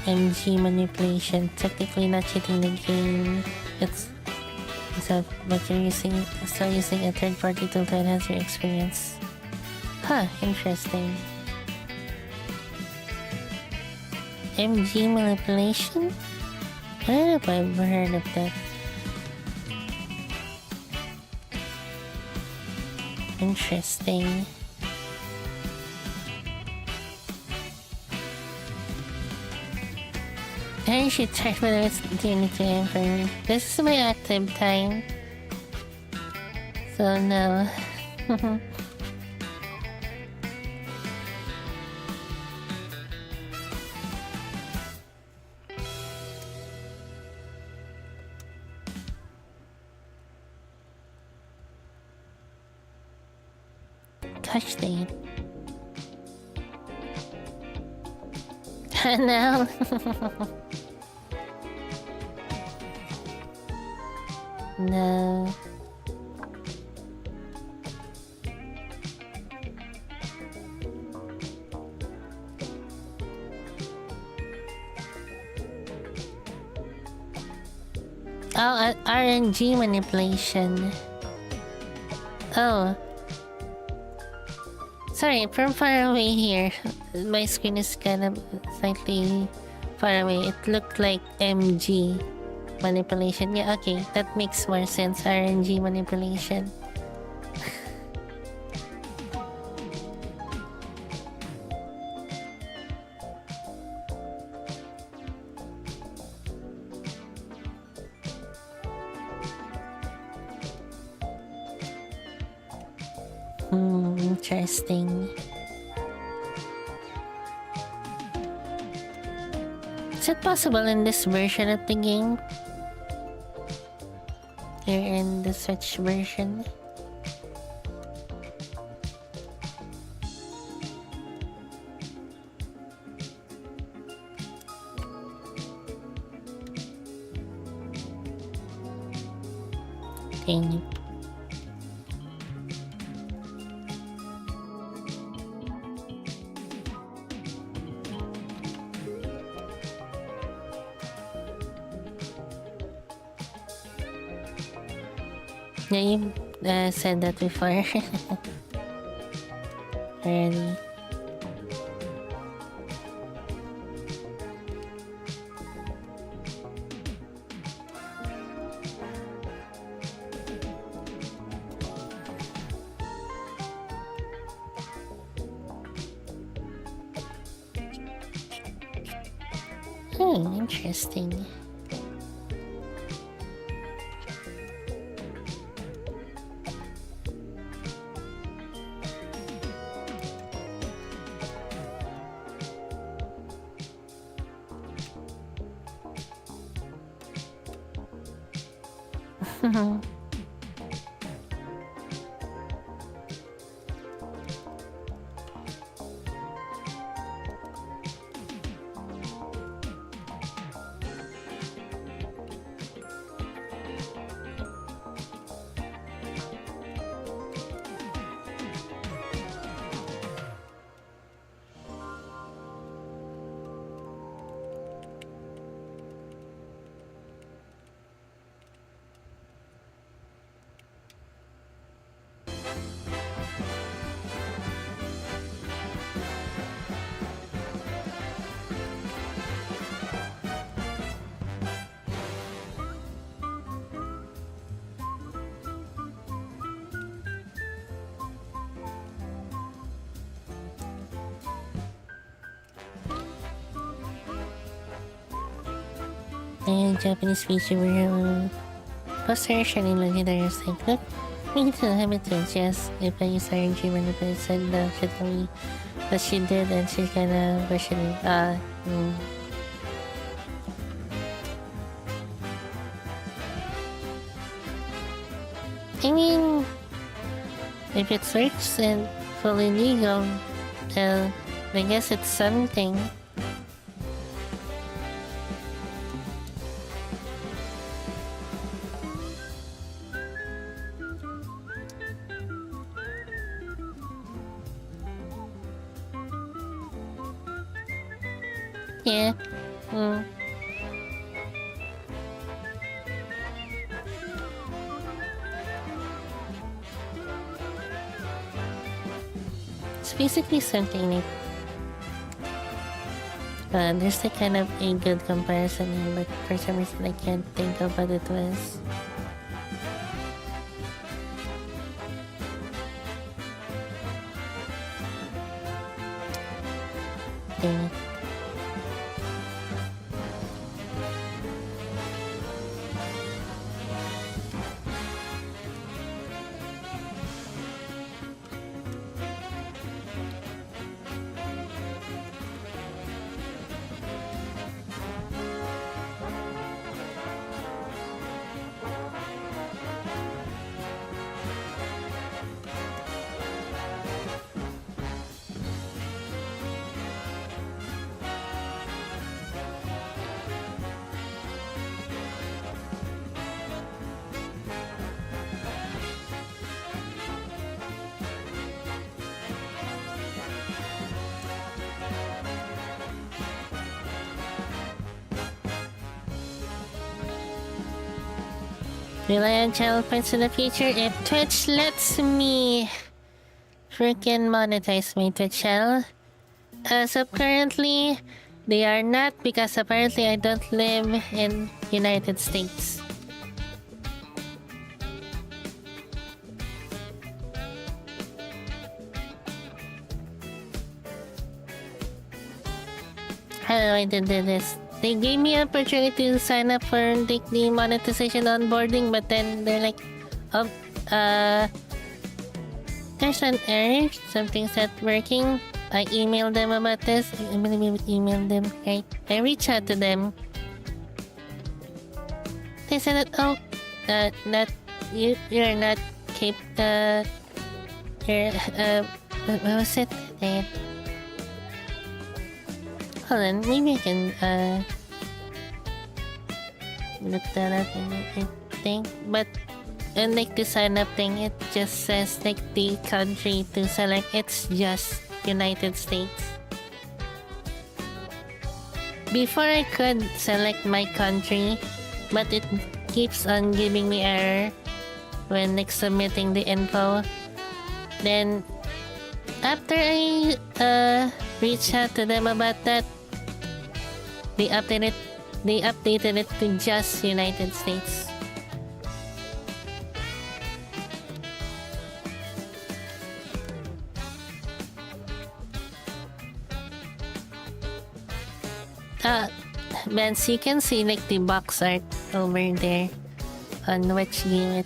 MG manipulation, technically not cheating the game. But you're still using a third party tool to enhance your experience. Huh, interesting. MG manipulation? I don't know if I've ever heard of that. Interesting. I should check whether it's doing it to him for me. This is my active time. So no. Gosh dang it. No. No. Oh, RNG manipulation. Oh. Sorry, from far away here. My screen is kind of slightly far away. It looked like MG manipulation. Yeah, okay. That makes more sense. RNG manipulation. Interesting. Is it possible in this version of the game? Here in the Switch version? Dang it. Yeah, you said that before. Already. Interesting. And Japanese VTuber poster sharing legendary like, look, me too, me too. Yes, if I use RNG when I said the shit to me that she did and she's kinda questioning. I mean, if it works and fully legal, I guess it's something. Yeah. It's basically something like there's like kind of a good comparison here, but for some reason I can't think of what it was. Dang it. Rely on channel points in the future if Twitch lets me freaking monetize my Twitch channel. As of currently, they are not because apparently I don't live in United States. How do I do this? They gave me an opportunity to sign up for the monetization onboarding, but then they're like, oh, there's an error, something's not working. I emailed them about this. I'm gonna email them, right? I reached out to them. They said that, oh, not you're not you're what was it? Hold on, maybe I can look that up. I think, but unlike the sign up thing, it just says like the country to select. It's just United States. Before I could select my country, but it keeps on giving me error when like submitting the info. Then after I reached out to them about that, they updated it to just United States. Ben, so you can see like the box art over there on which game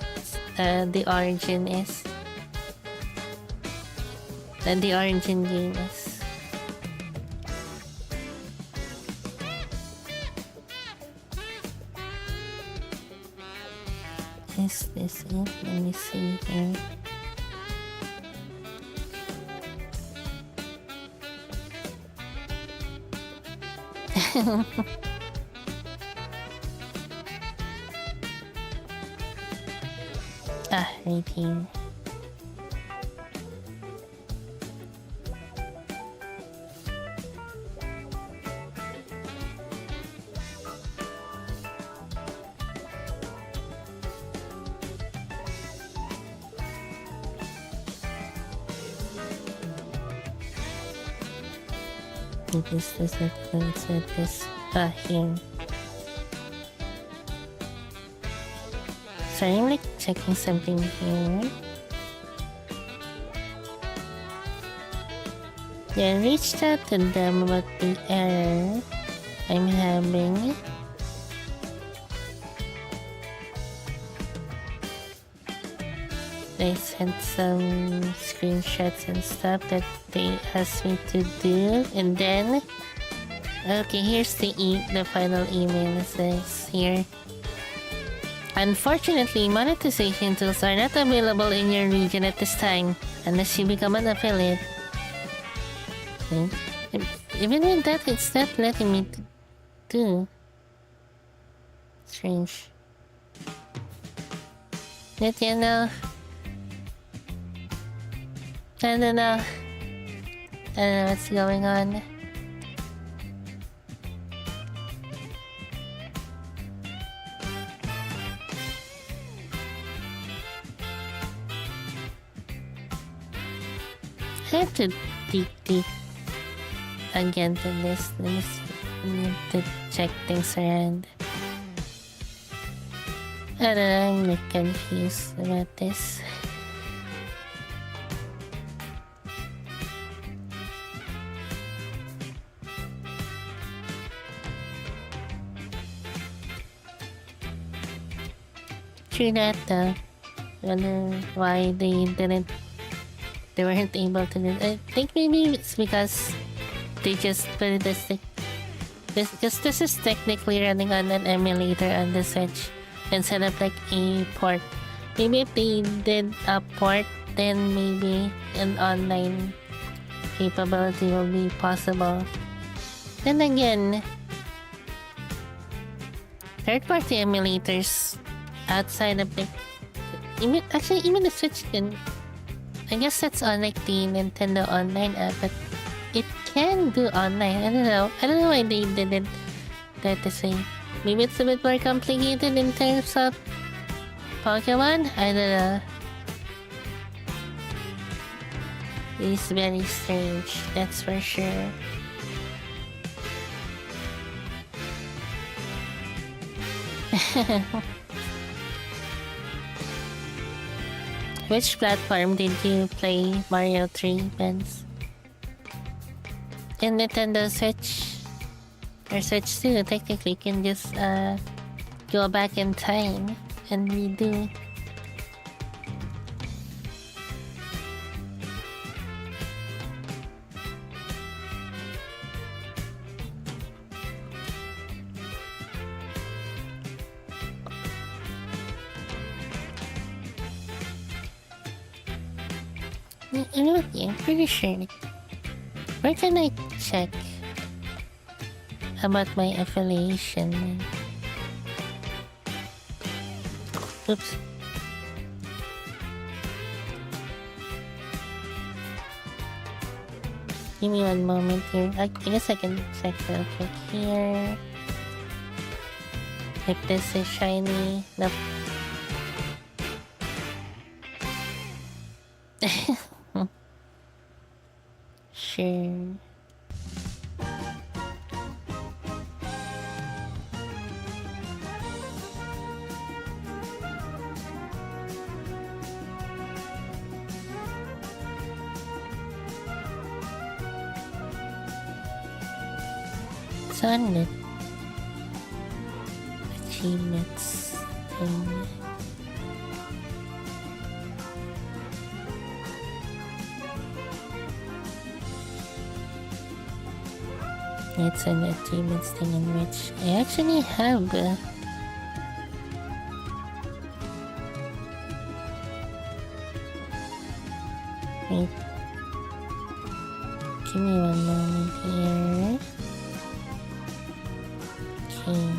the origin is. And the origin game is. Is this it? Let me see here. Right here. This is it. This here. So I'm like checking something here. Yeah, I reached out to them about the error I'm having. They sent some screenshots and stuff that they asked me to do, and then okay, here's the final email. It says here, unfortunately, monetization tools are not available in your region at this time unless you become an affiliate. Okay. Even with that, it's not letting me do. Strange. But you know, I don't know what's going on. I have to dig deep again to this. Let me see. I need to check things around. I don't know, I'm like confused about this. True that though. I wonder why they weren't able to do it. I think maybe it's because they just put it as like this is technically running on an emulator on the Switch instead of like a port. Maybe if they did a port, then maybe an online capability will be possible. Then again, third-party emulators outside of like even the Switch can, I guess that's on like the Nintendo Online app, but it can do online. I don't know why they didn't that the same. Maybe it's a bit more complicated in terms of Pokemon? I don't know. It's very strange, that's for sure. Which platform did you play Mario 3, Benz? In Nintendo Switch or Switch 2, technically you can just go back in time and redo. I'm pretty sure. Where can I check about my affiliation? Oops. Give me one moment here. I guess I can check real quick here. If this is shiny. Nope. Sure. It's on it. Achievements thing. It's an achievements thing in which I actually have wait. Give me one moment here. Okay.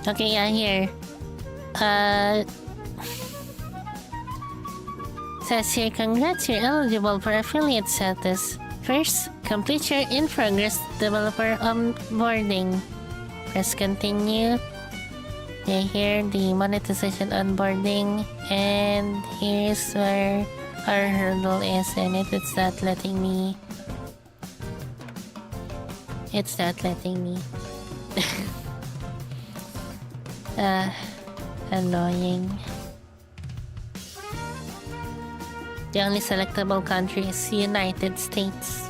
Okay, yeah, here. Says here, congrats, you're eligible for affiliate status. First, complete your in-progress developer onboarding. Press continue. Okay, here, the monetization onboarding. And here's where our hurdle is, and it's not letting me. It's not letting me. Annoying. The only selectable country is United States.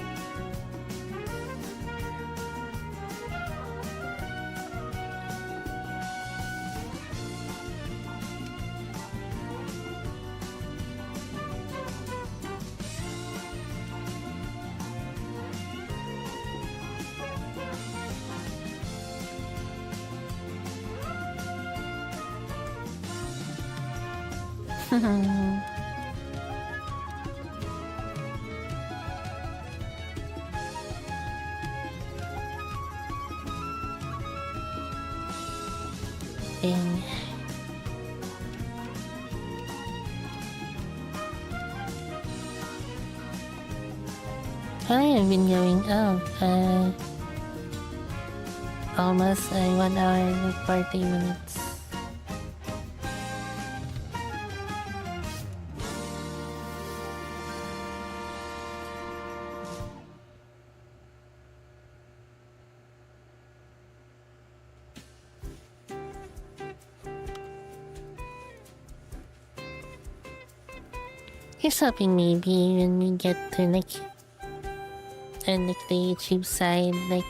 Dang. I have been going out almost 1 hour and 40 minutes. Here's hoping maybe when we get to like the YouTube side, like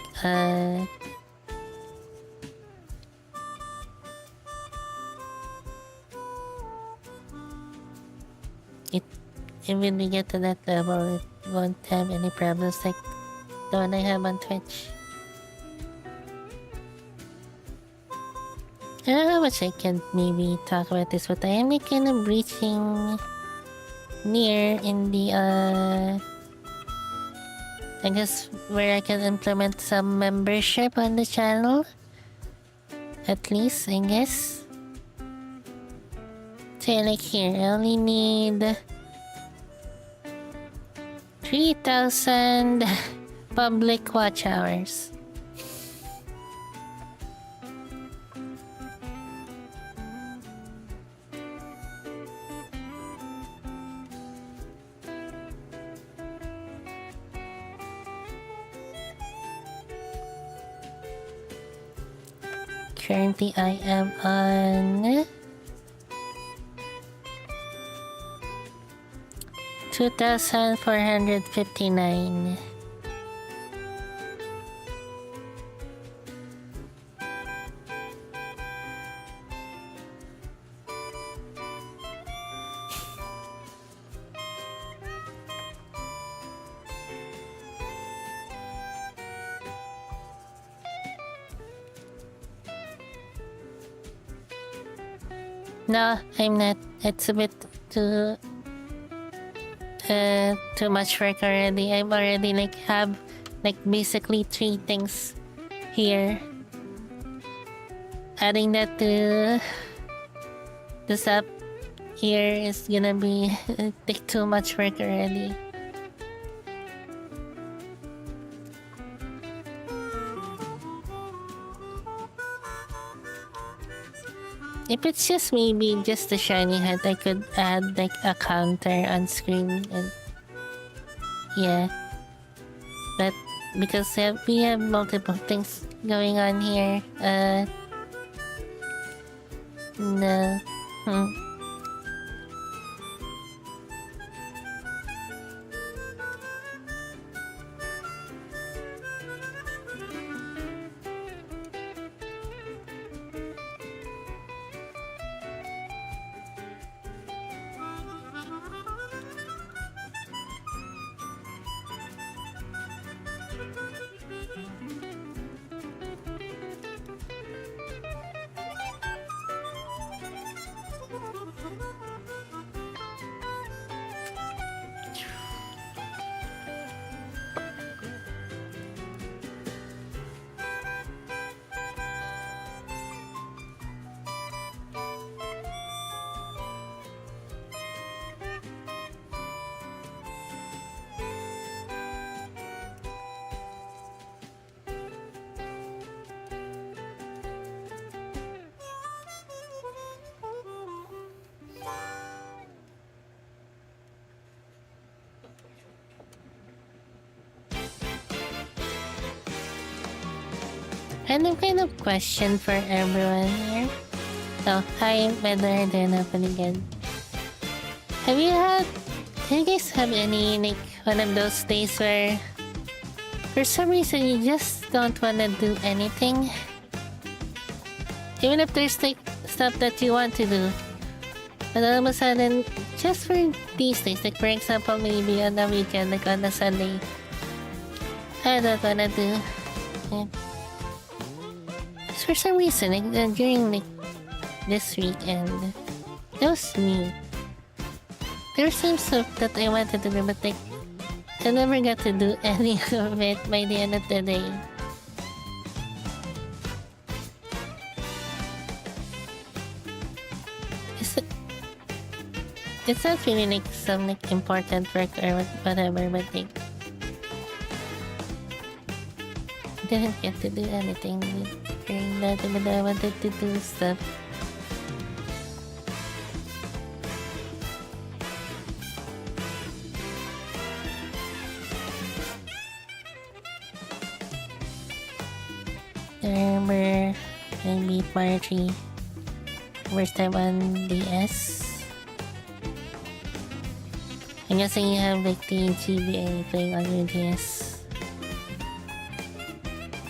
when we get to that level, it won't have any problems like the one I have on Twitch. I don't know how much I can maybe talk about this, but I am like kind of reaching near in the I guess where I can implement some membership on the channel. At least, I guess. So like here, I only need 3,000 public watch hours. Currently, I am on 2,459. No, I'm not. It's a bit too too much work already. I'm already like have like basically 3 things here. Adding that to this up here is gonna be take too much work already. If it's just maybe just the shiny hat, I could add like a counter on screen and yeah. But because we have multiple things going on here, no. Random kind of question for everyone here. Oh, hi, weather, doing up again. Do you guys have any, like, one of those days where for some reason you just don't wanna do anything? Even if there's, like, stuff that you want to do. But all of a sudden, just for these days, like, for example, maybe on the weekend, like on a Sunday, I don't wanna do. Yeah. For some reason, like, during like this weekend, that was me. There was some stuff that I wanted to do, but like I never got to do any of it by the end of the day. It's not really like some like important work or whatever, but like I didn't get to do anything during that, but I wanted to do stuff. I remember I beat Mario 3 first time on DS. I'm guessing you have like the GBA playing on your DS.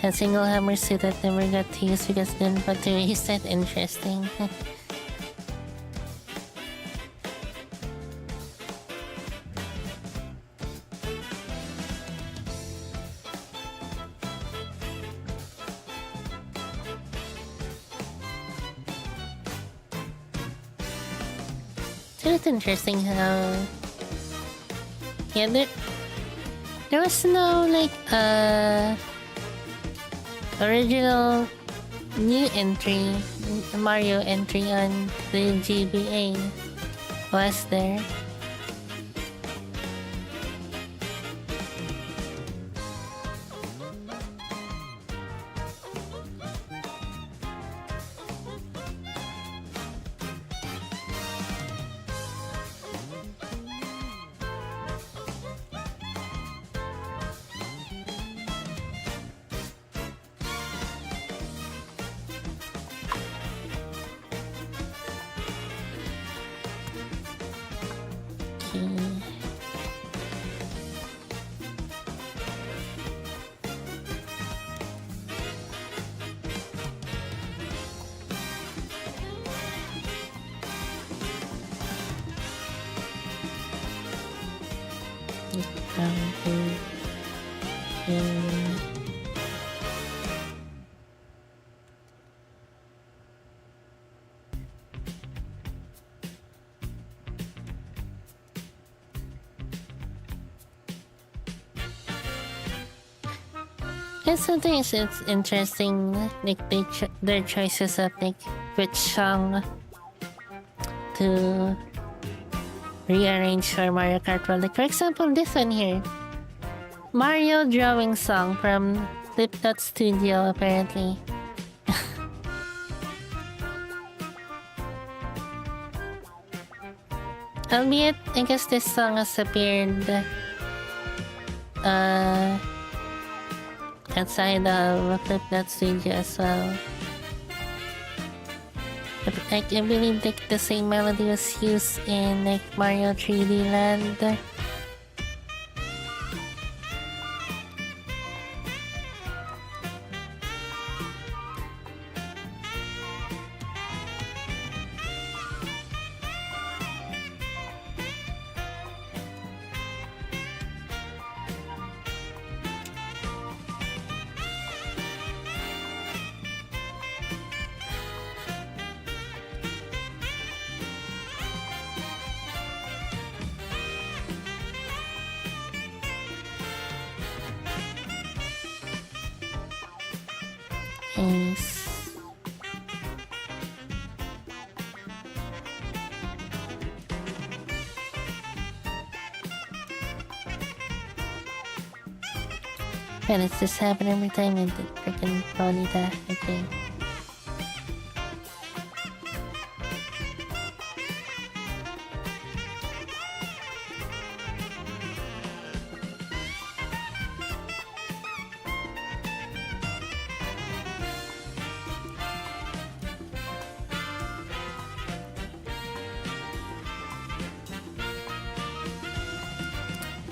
A single hammer suit that never got to use because didn't want to use that. Interesting. So it's interesting how yeah, there was no like original new entry, Mario entry on the GBA, was there? And sometimes it's interesting, like their choices of like which song to rearrange for Mario Kart World. Like for example, this one here, Mario drawing song from LeafGreen Studio apparently. Albeit, I guess this song has appeared outside of LeafGreen Studio as well. I believe like the same melody was used in like Mario 3D Land. Nice. And it's just happen every time in the freaking Bonita. Okay.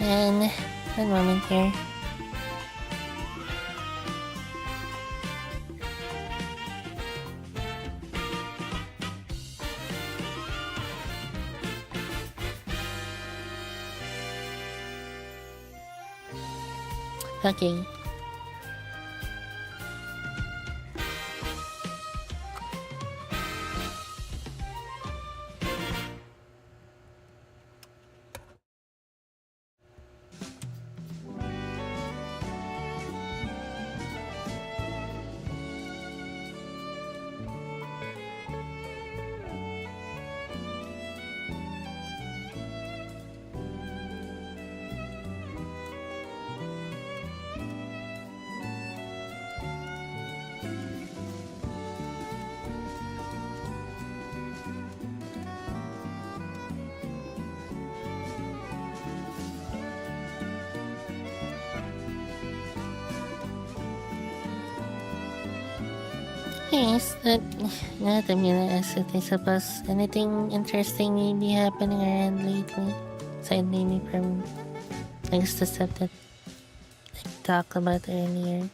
And one moment here. Okay. Yes, not I'm gonna ask it, I suppose. Anything interesting may be happening around lately? Aside maybe from, I guess, the stuff that I talked about earlier.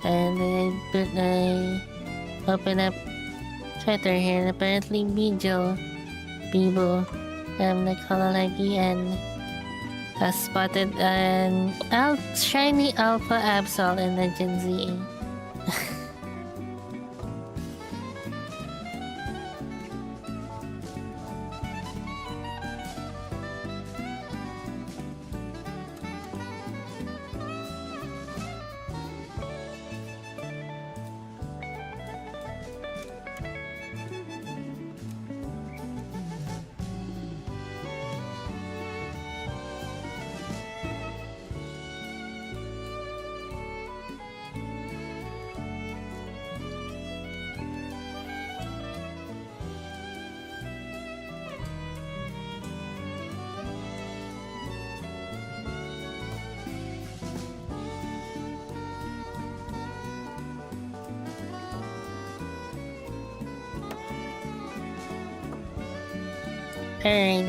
And I open up Twitter here, and apparently Bibo from the HULAFT and has spotted an shiny Alpha Absol in the Gen Z. Alrighty.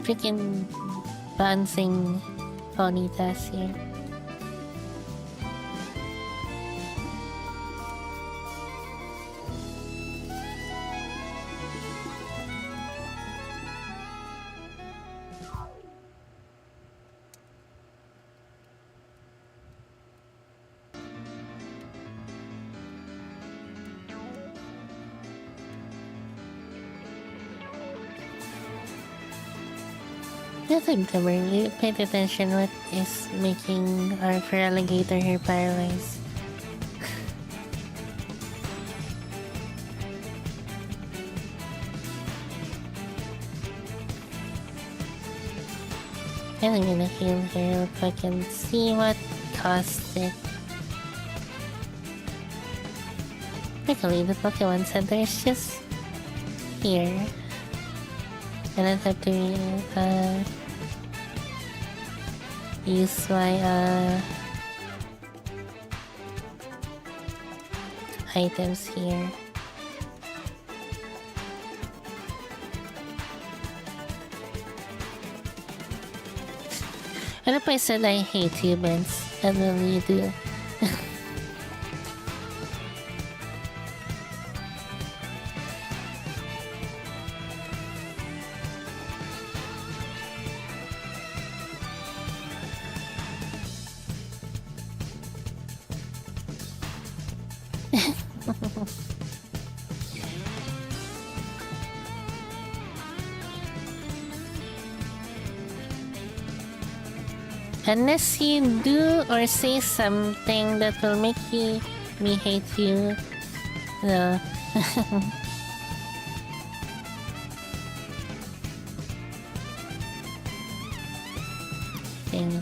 Freaking bouncing ponytas here. Nothing to worry. Paid attention what is making our fur alligator here paralyzed. And I'm gonna heal here if I can see what caused it. Luckily, the Pokemon Center is just here. I don't have to use my items here. What if I said I hate humans? I really do. Unless you do or say something that will make me hate you. No. Thing.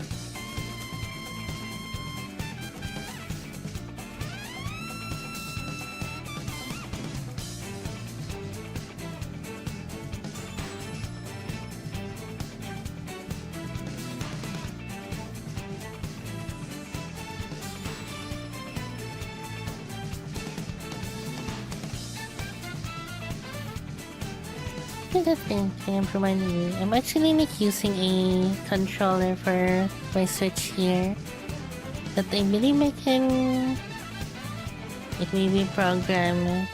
Can remind me. I'm actually like using a controller for my Switch here. That I believe I can. It may be programmed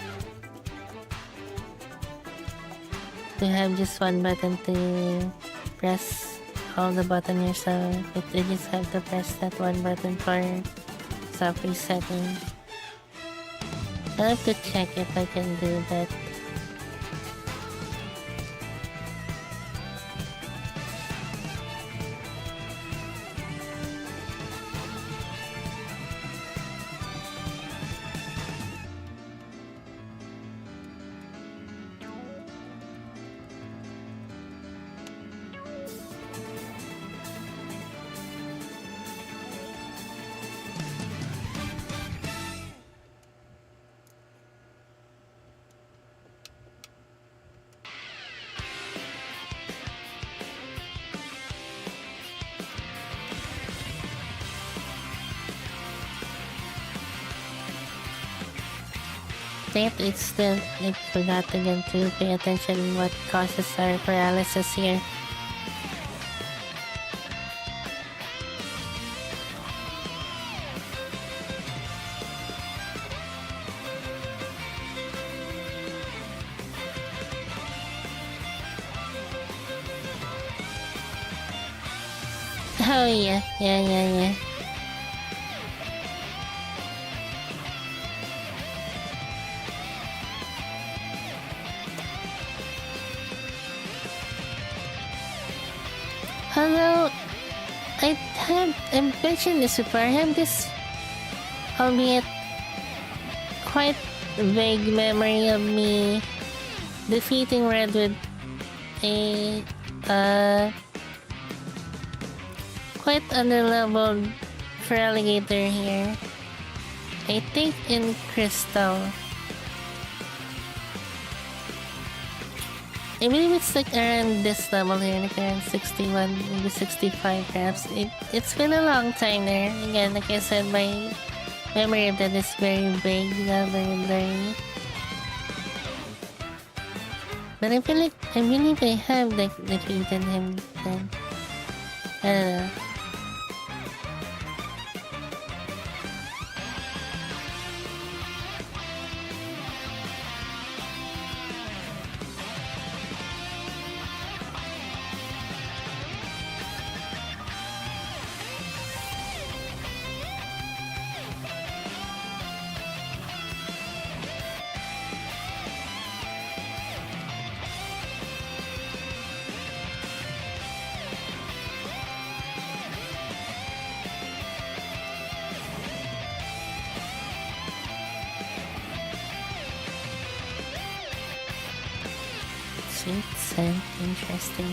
to have just one button to press all the button yourself. But you just have to press that one button for soft resetting. I'll have to check if I can do that. It's still, I forgot again to pay attention what causes our paralysis here. Oh yeah. Although, I've mentioned this before, I have this, albeit quite vague memory of me defeating Red with a, quite underleveled for alligator here. I think in Crystal. I believe it's like around this level here, like around 61, maybe 65 perhaps. It's been a long time there. Again, like I said, my memory of that is very vague, not very blurry. But I feel like, I believe I have like defeated him then. I don't know. sweets and interesting.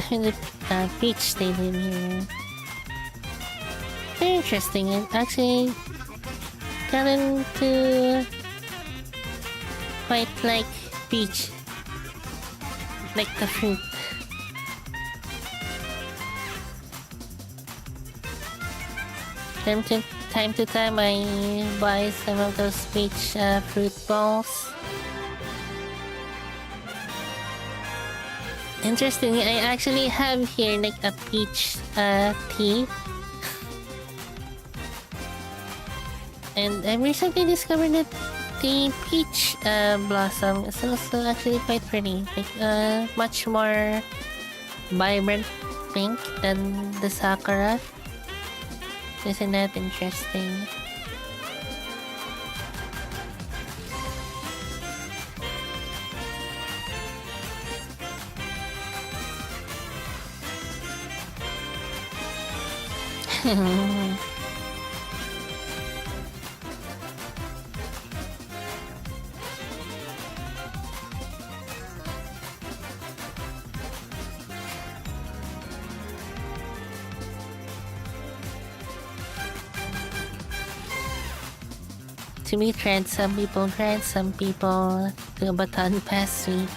The peach stadium here. Very interesting. I actually gotten to quite like peach, like the fruit. Time to time, I buy some of those peach fruit balls. Interestingly, I actually have here like a peach tea. And I recently discovered that the peach blossom is also actually quite pretty. Like much more vibrant pink than the sakura. Isn't that interesting? To be trend, some people trend, some people do a baton pass sweep,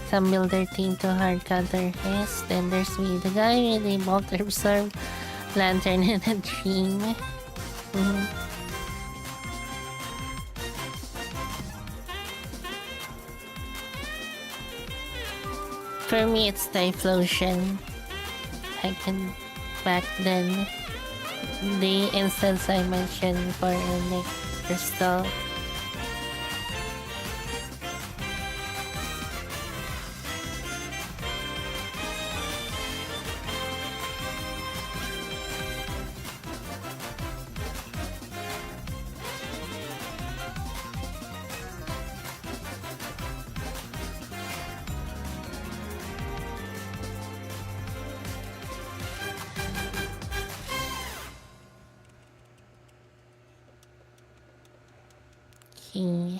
some build their team to hard counter. Yes, then there's me, the guy with a bolt absorb lantern and a dream. For me, it's Typhlosion. I can back then the instance I mentioned for like crystal. Okay.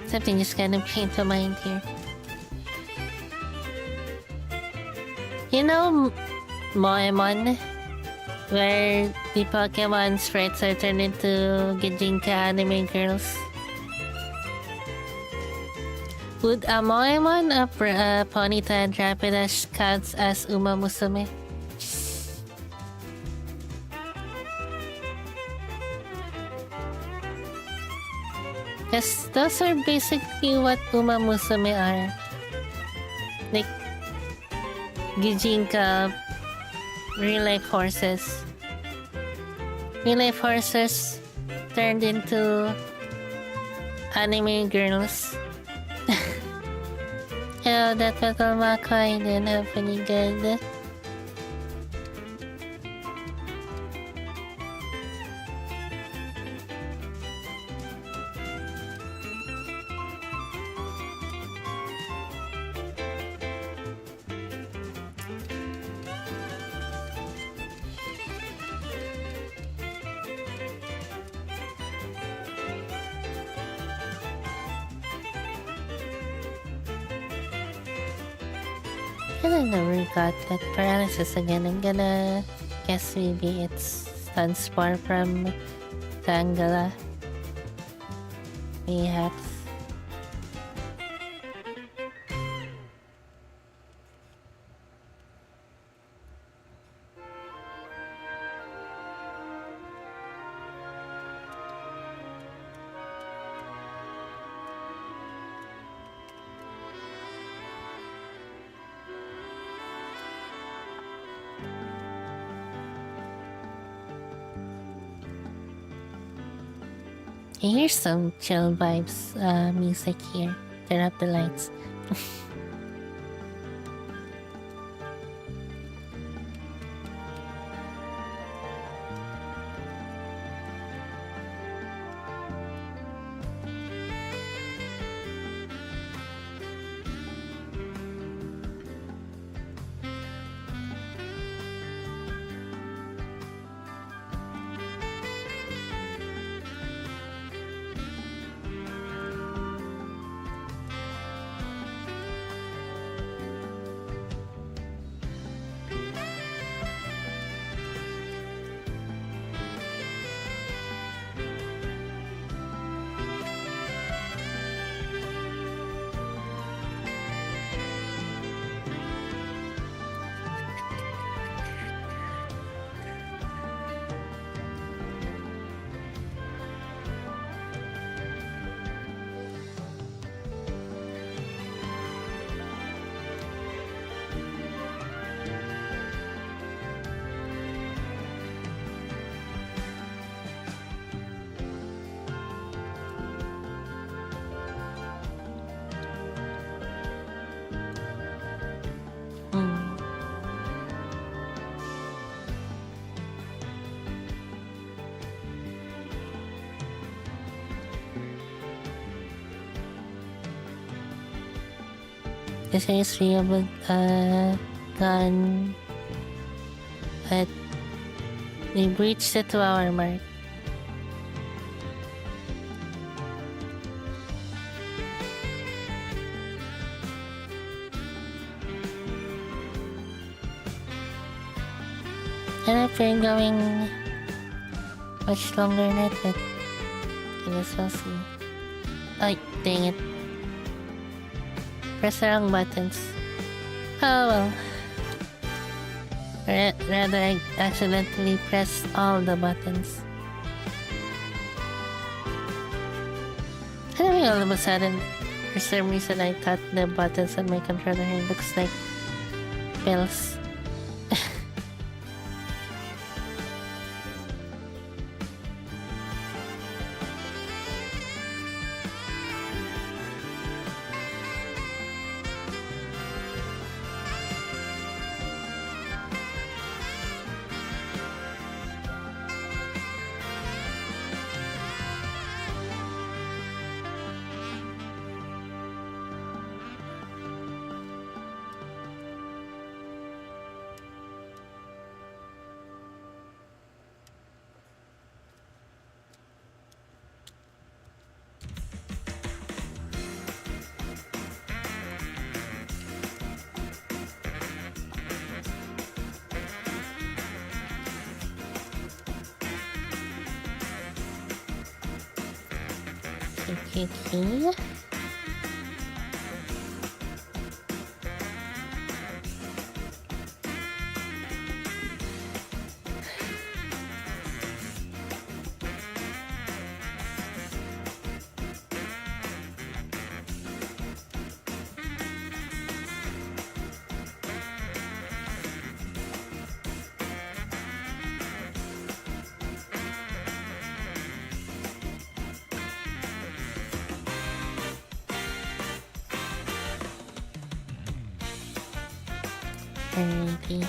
Something just kind of came to mind here. You know Moemon? Where the Pokemon sprites are turned into Gijinka anime girls? Would a Moemon, a Ponyta, and Rapidash counts as Uma Musume? Yes, those are basically what Uma Musume are. Like Gijinka real life horses. Real life horses turned into anime girls. Yeah, that mako-mako I didn't have any good. And I never got that paralysis again. I'm gonna guess maybe it's stun spore from Tangela. Perhaps. I hear some chill vibes music here. Turn up the lights. The series reable gone, but they breached the 2-hour mark. And I've been going much longer than that, but I guess we'll see. Ay, dang it. Press the wrong buttons. Oh well. Rather, I accidentally pressed all the buttons. And then all of a sudden, for some reason, I thought the buttons on my controller here looks like bells. Okay. Alrighty.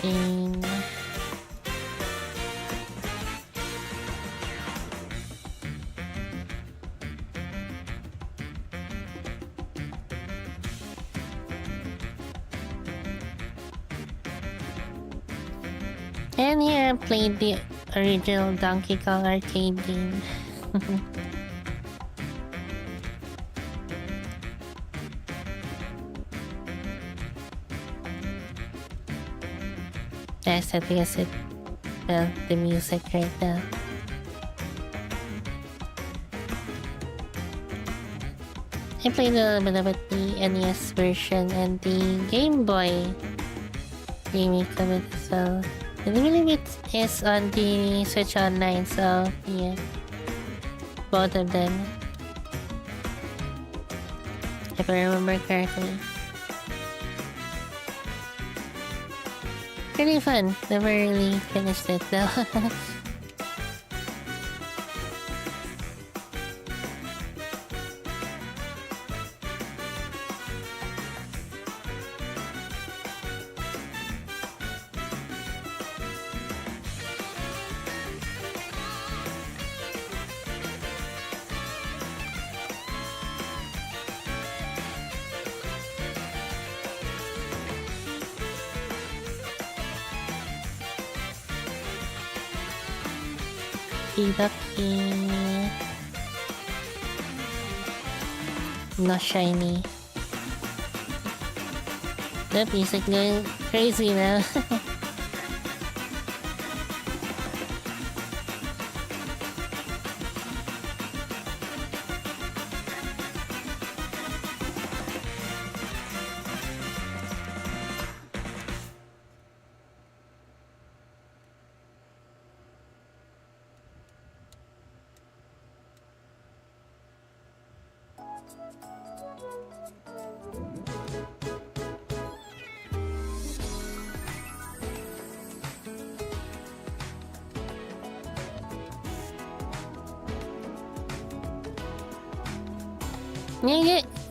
ducking. And here I played the original Donkey Kong arcade game. Yes, I think it. Well, the music right now. I played a little bit of it, the NES version and the Game Boy remake of it as well. I believe it is on the Switch Online, so yeah. Both of them. If I remember correctly. Pretty fun. Never really finished it though. Ducky. Not shiny. The music going crazy now.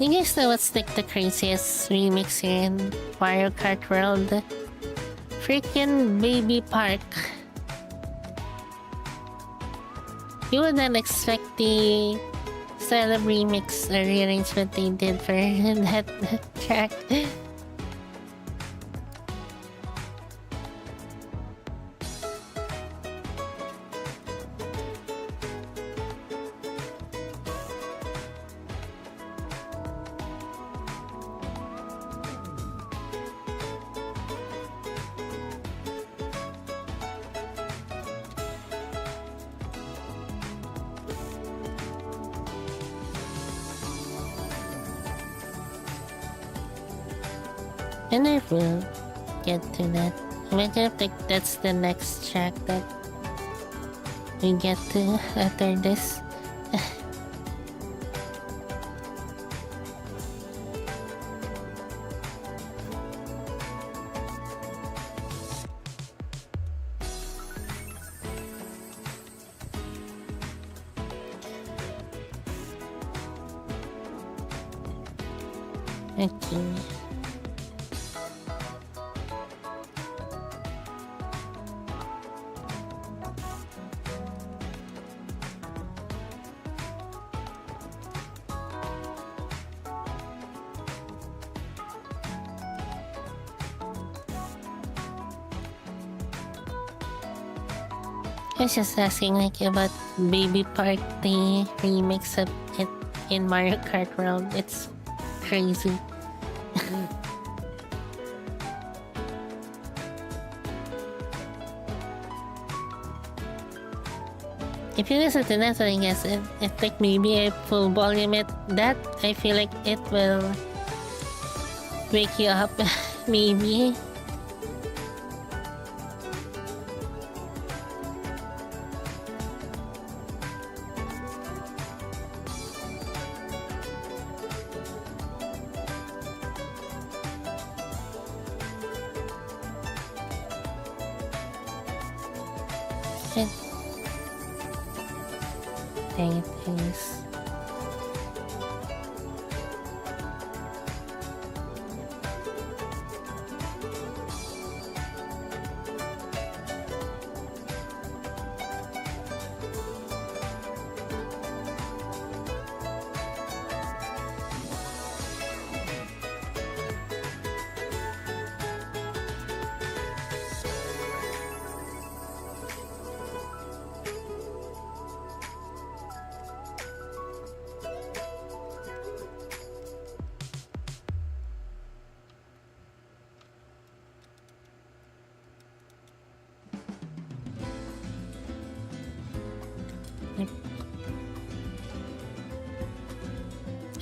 You guys know what's like the craziest remix here in Mario Kart World? Freaking Baby Park. You wouldn't expect the style of remix or rearrangement they did for that track. And I will get to that. I think that's the next track that we get to after this. Okay. I was just asking like about Baby Park, the remix of it in Mario Kart World. It's crazy. If you listen to that, I guess it like maybe a full volume it that I feel like it will wake you up maybe. Dang it, please.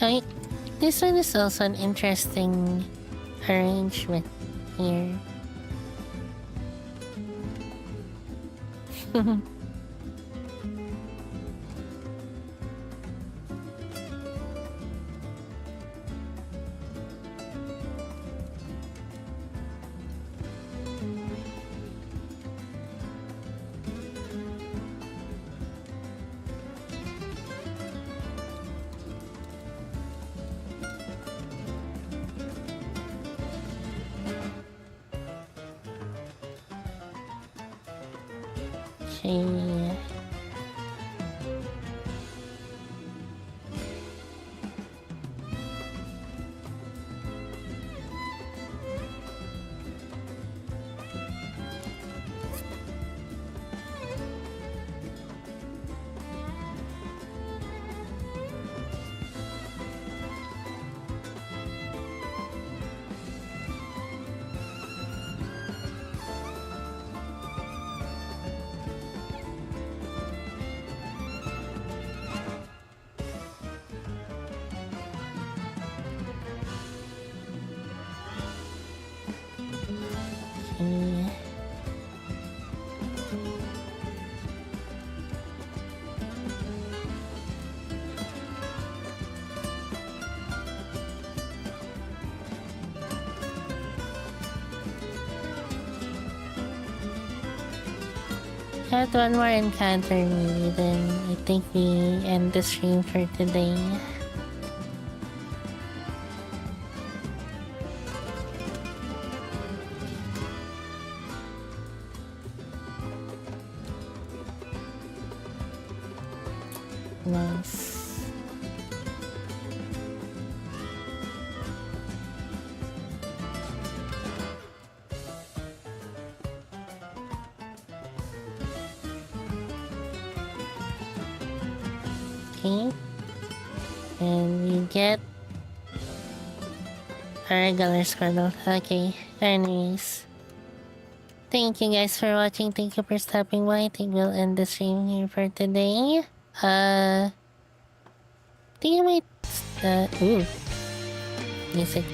I, this one is also an interesting arrangement here. Okay. Had one more encounter maybe, then I think we end the stream for today. Nice. Okay. And we get a regular Squirtle. Okay. Anyways. Thank you guys for watching. Thank you for stopping by. I think we'll end the stream here for today. I think I might ooh. Music.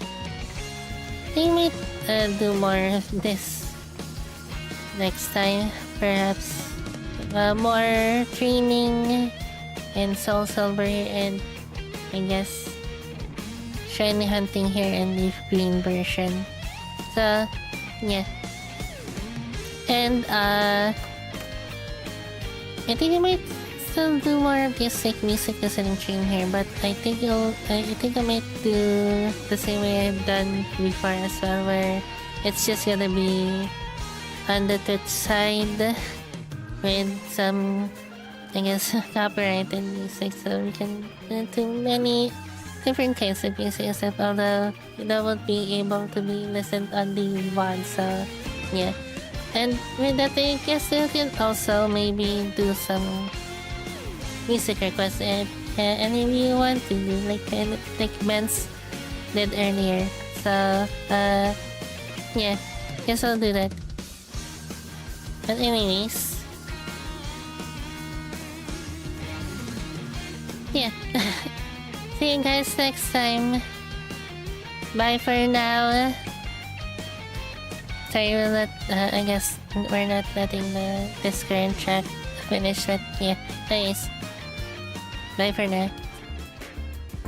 I think I might do more of this next time. Perhaps more training in SoulSilver and I guess shiny hunting here in LeafGreen version. So yeah. And I think I might still do more of this like music listening stream here, but I think I might do the same way I've done before as well, where it's just gonna be on the Twitch side with some, I guess, copyrighted music, so we can do many different kinds of music and stuff, although that won't be able to be listened on the VOD, so yeah. And with that, I guess you can also maybe do some music requests and if you want to, like Ben's did earlier. So yeah, guess I'll do that. But anyways, yeah. See you guys next time. Bye for now. Sorry, I guess we're not letting this current track finish, but yeah. Anyways, bye for now.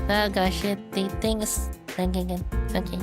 Oh gosh, the thing is lagging again. Okay.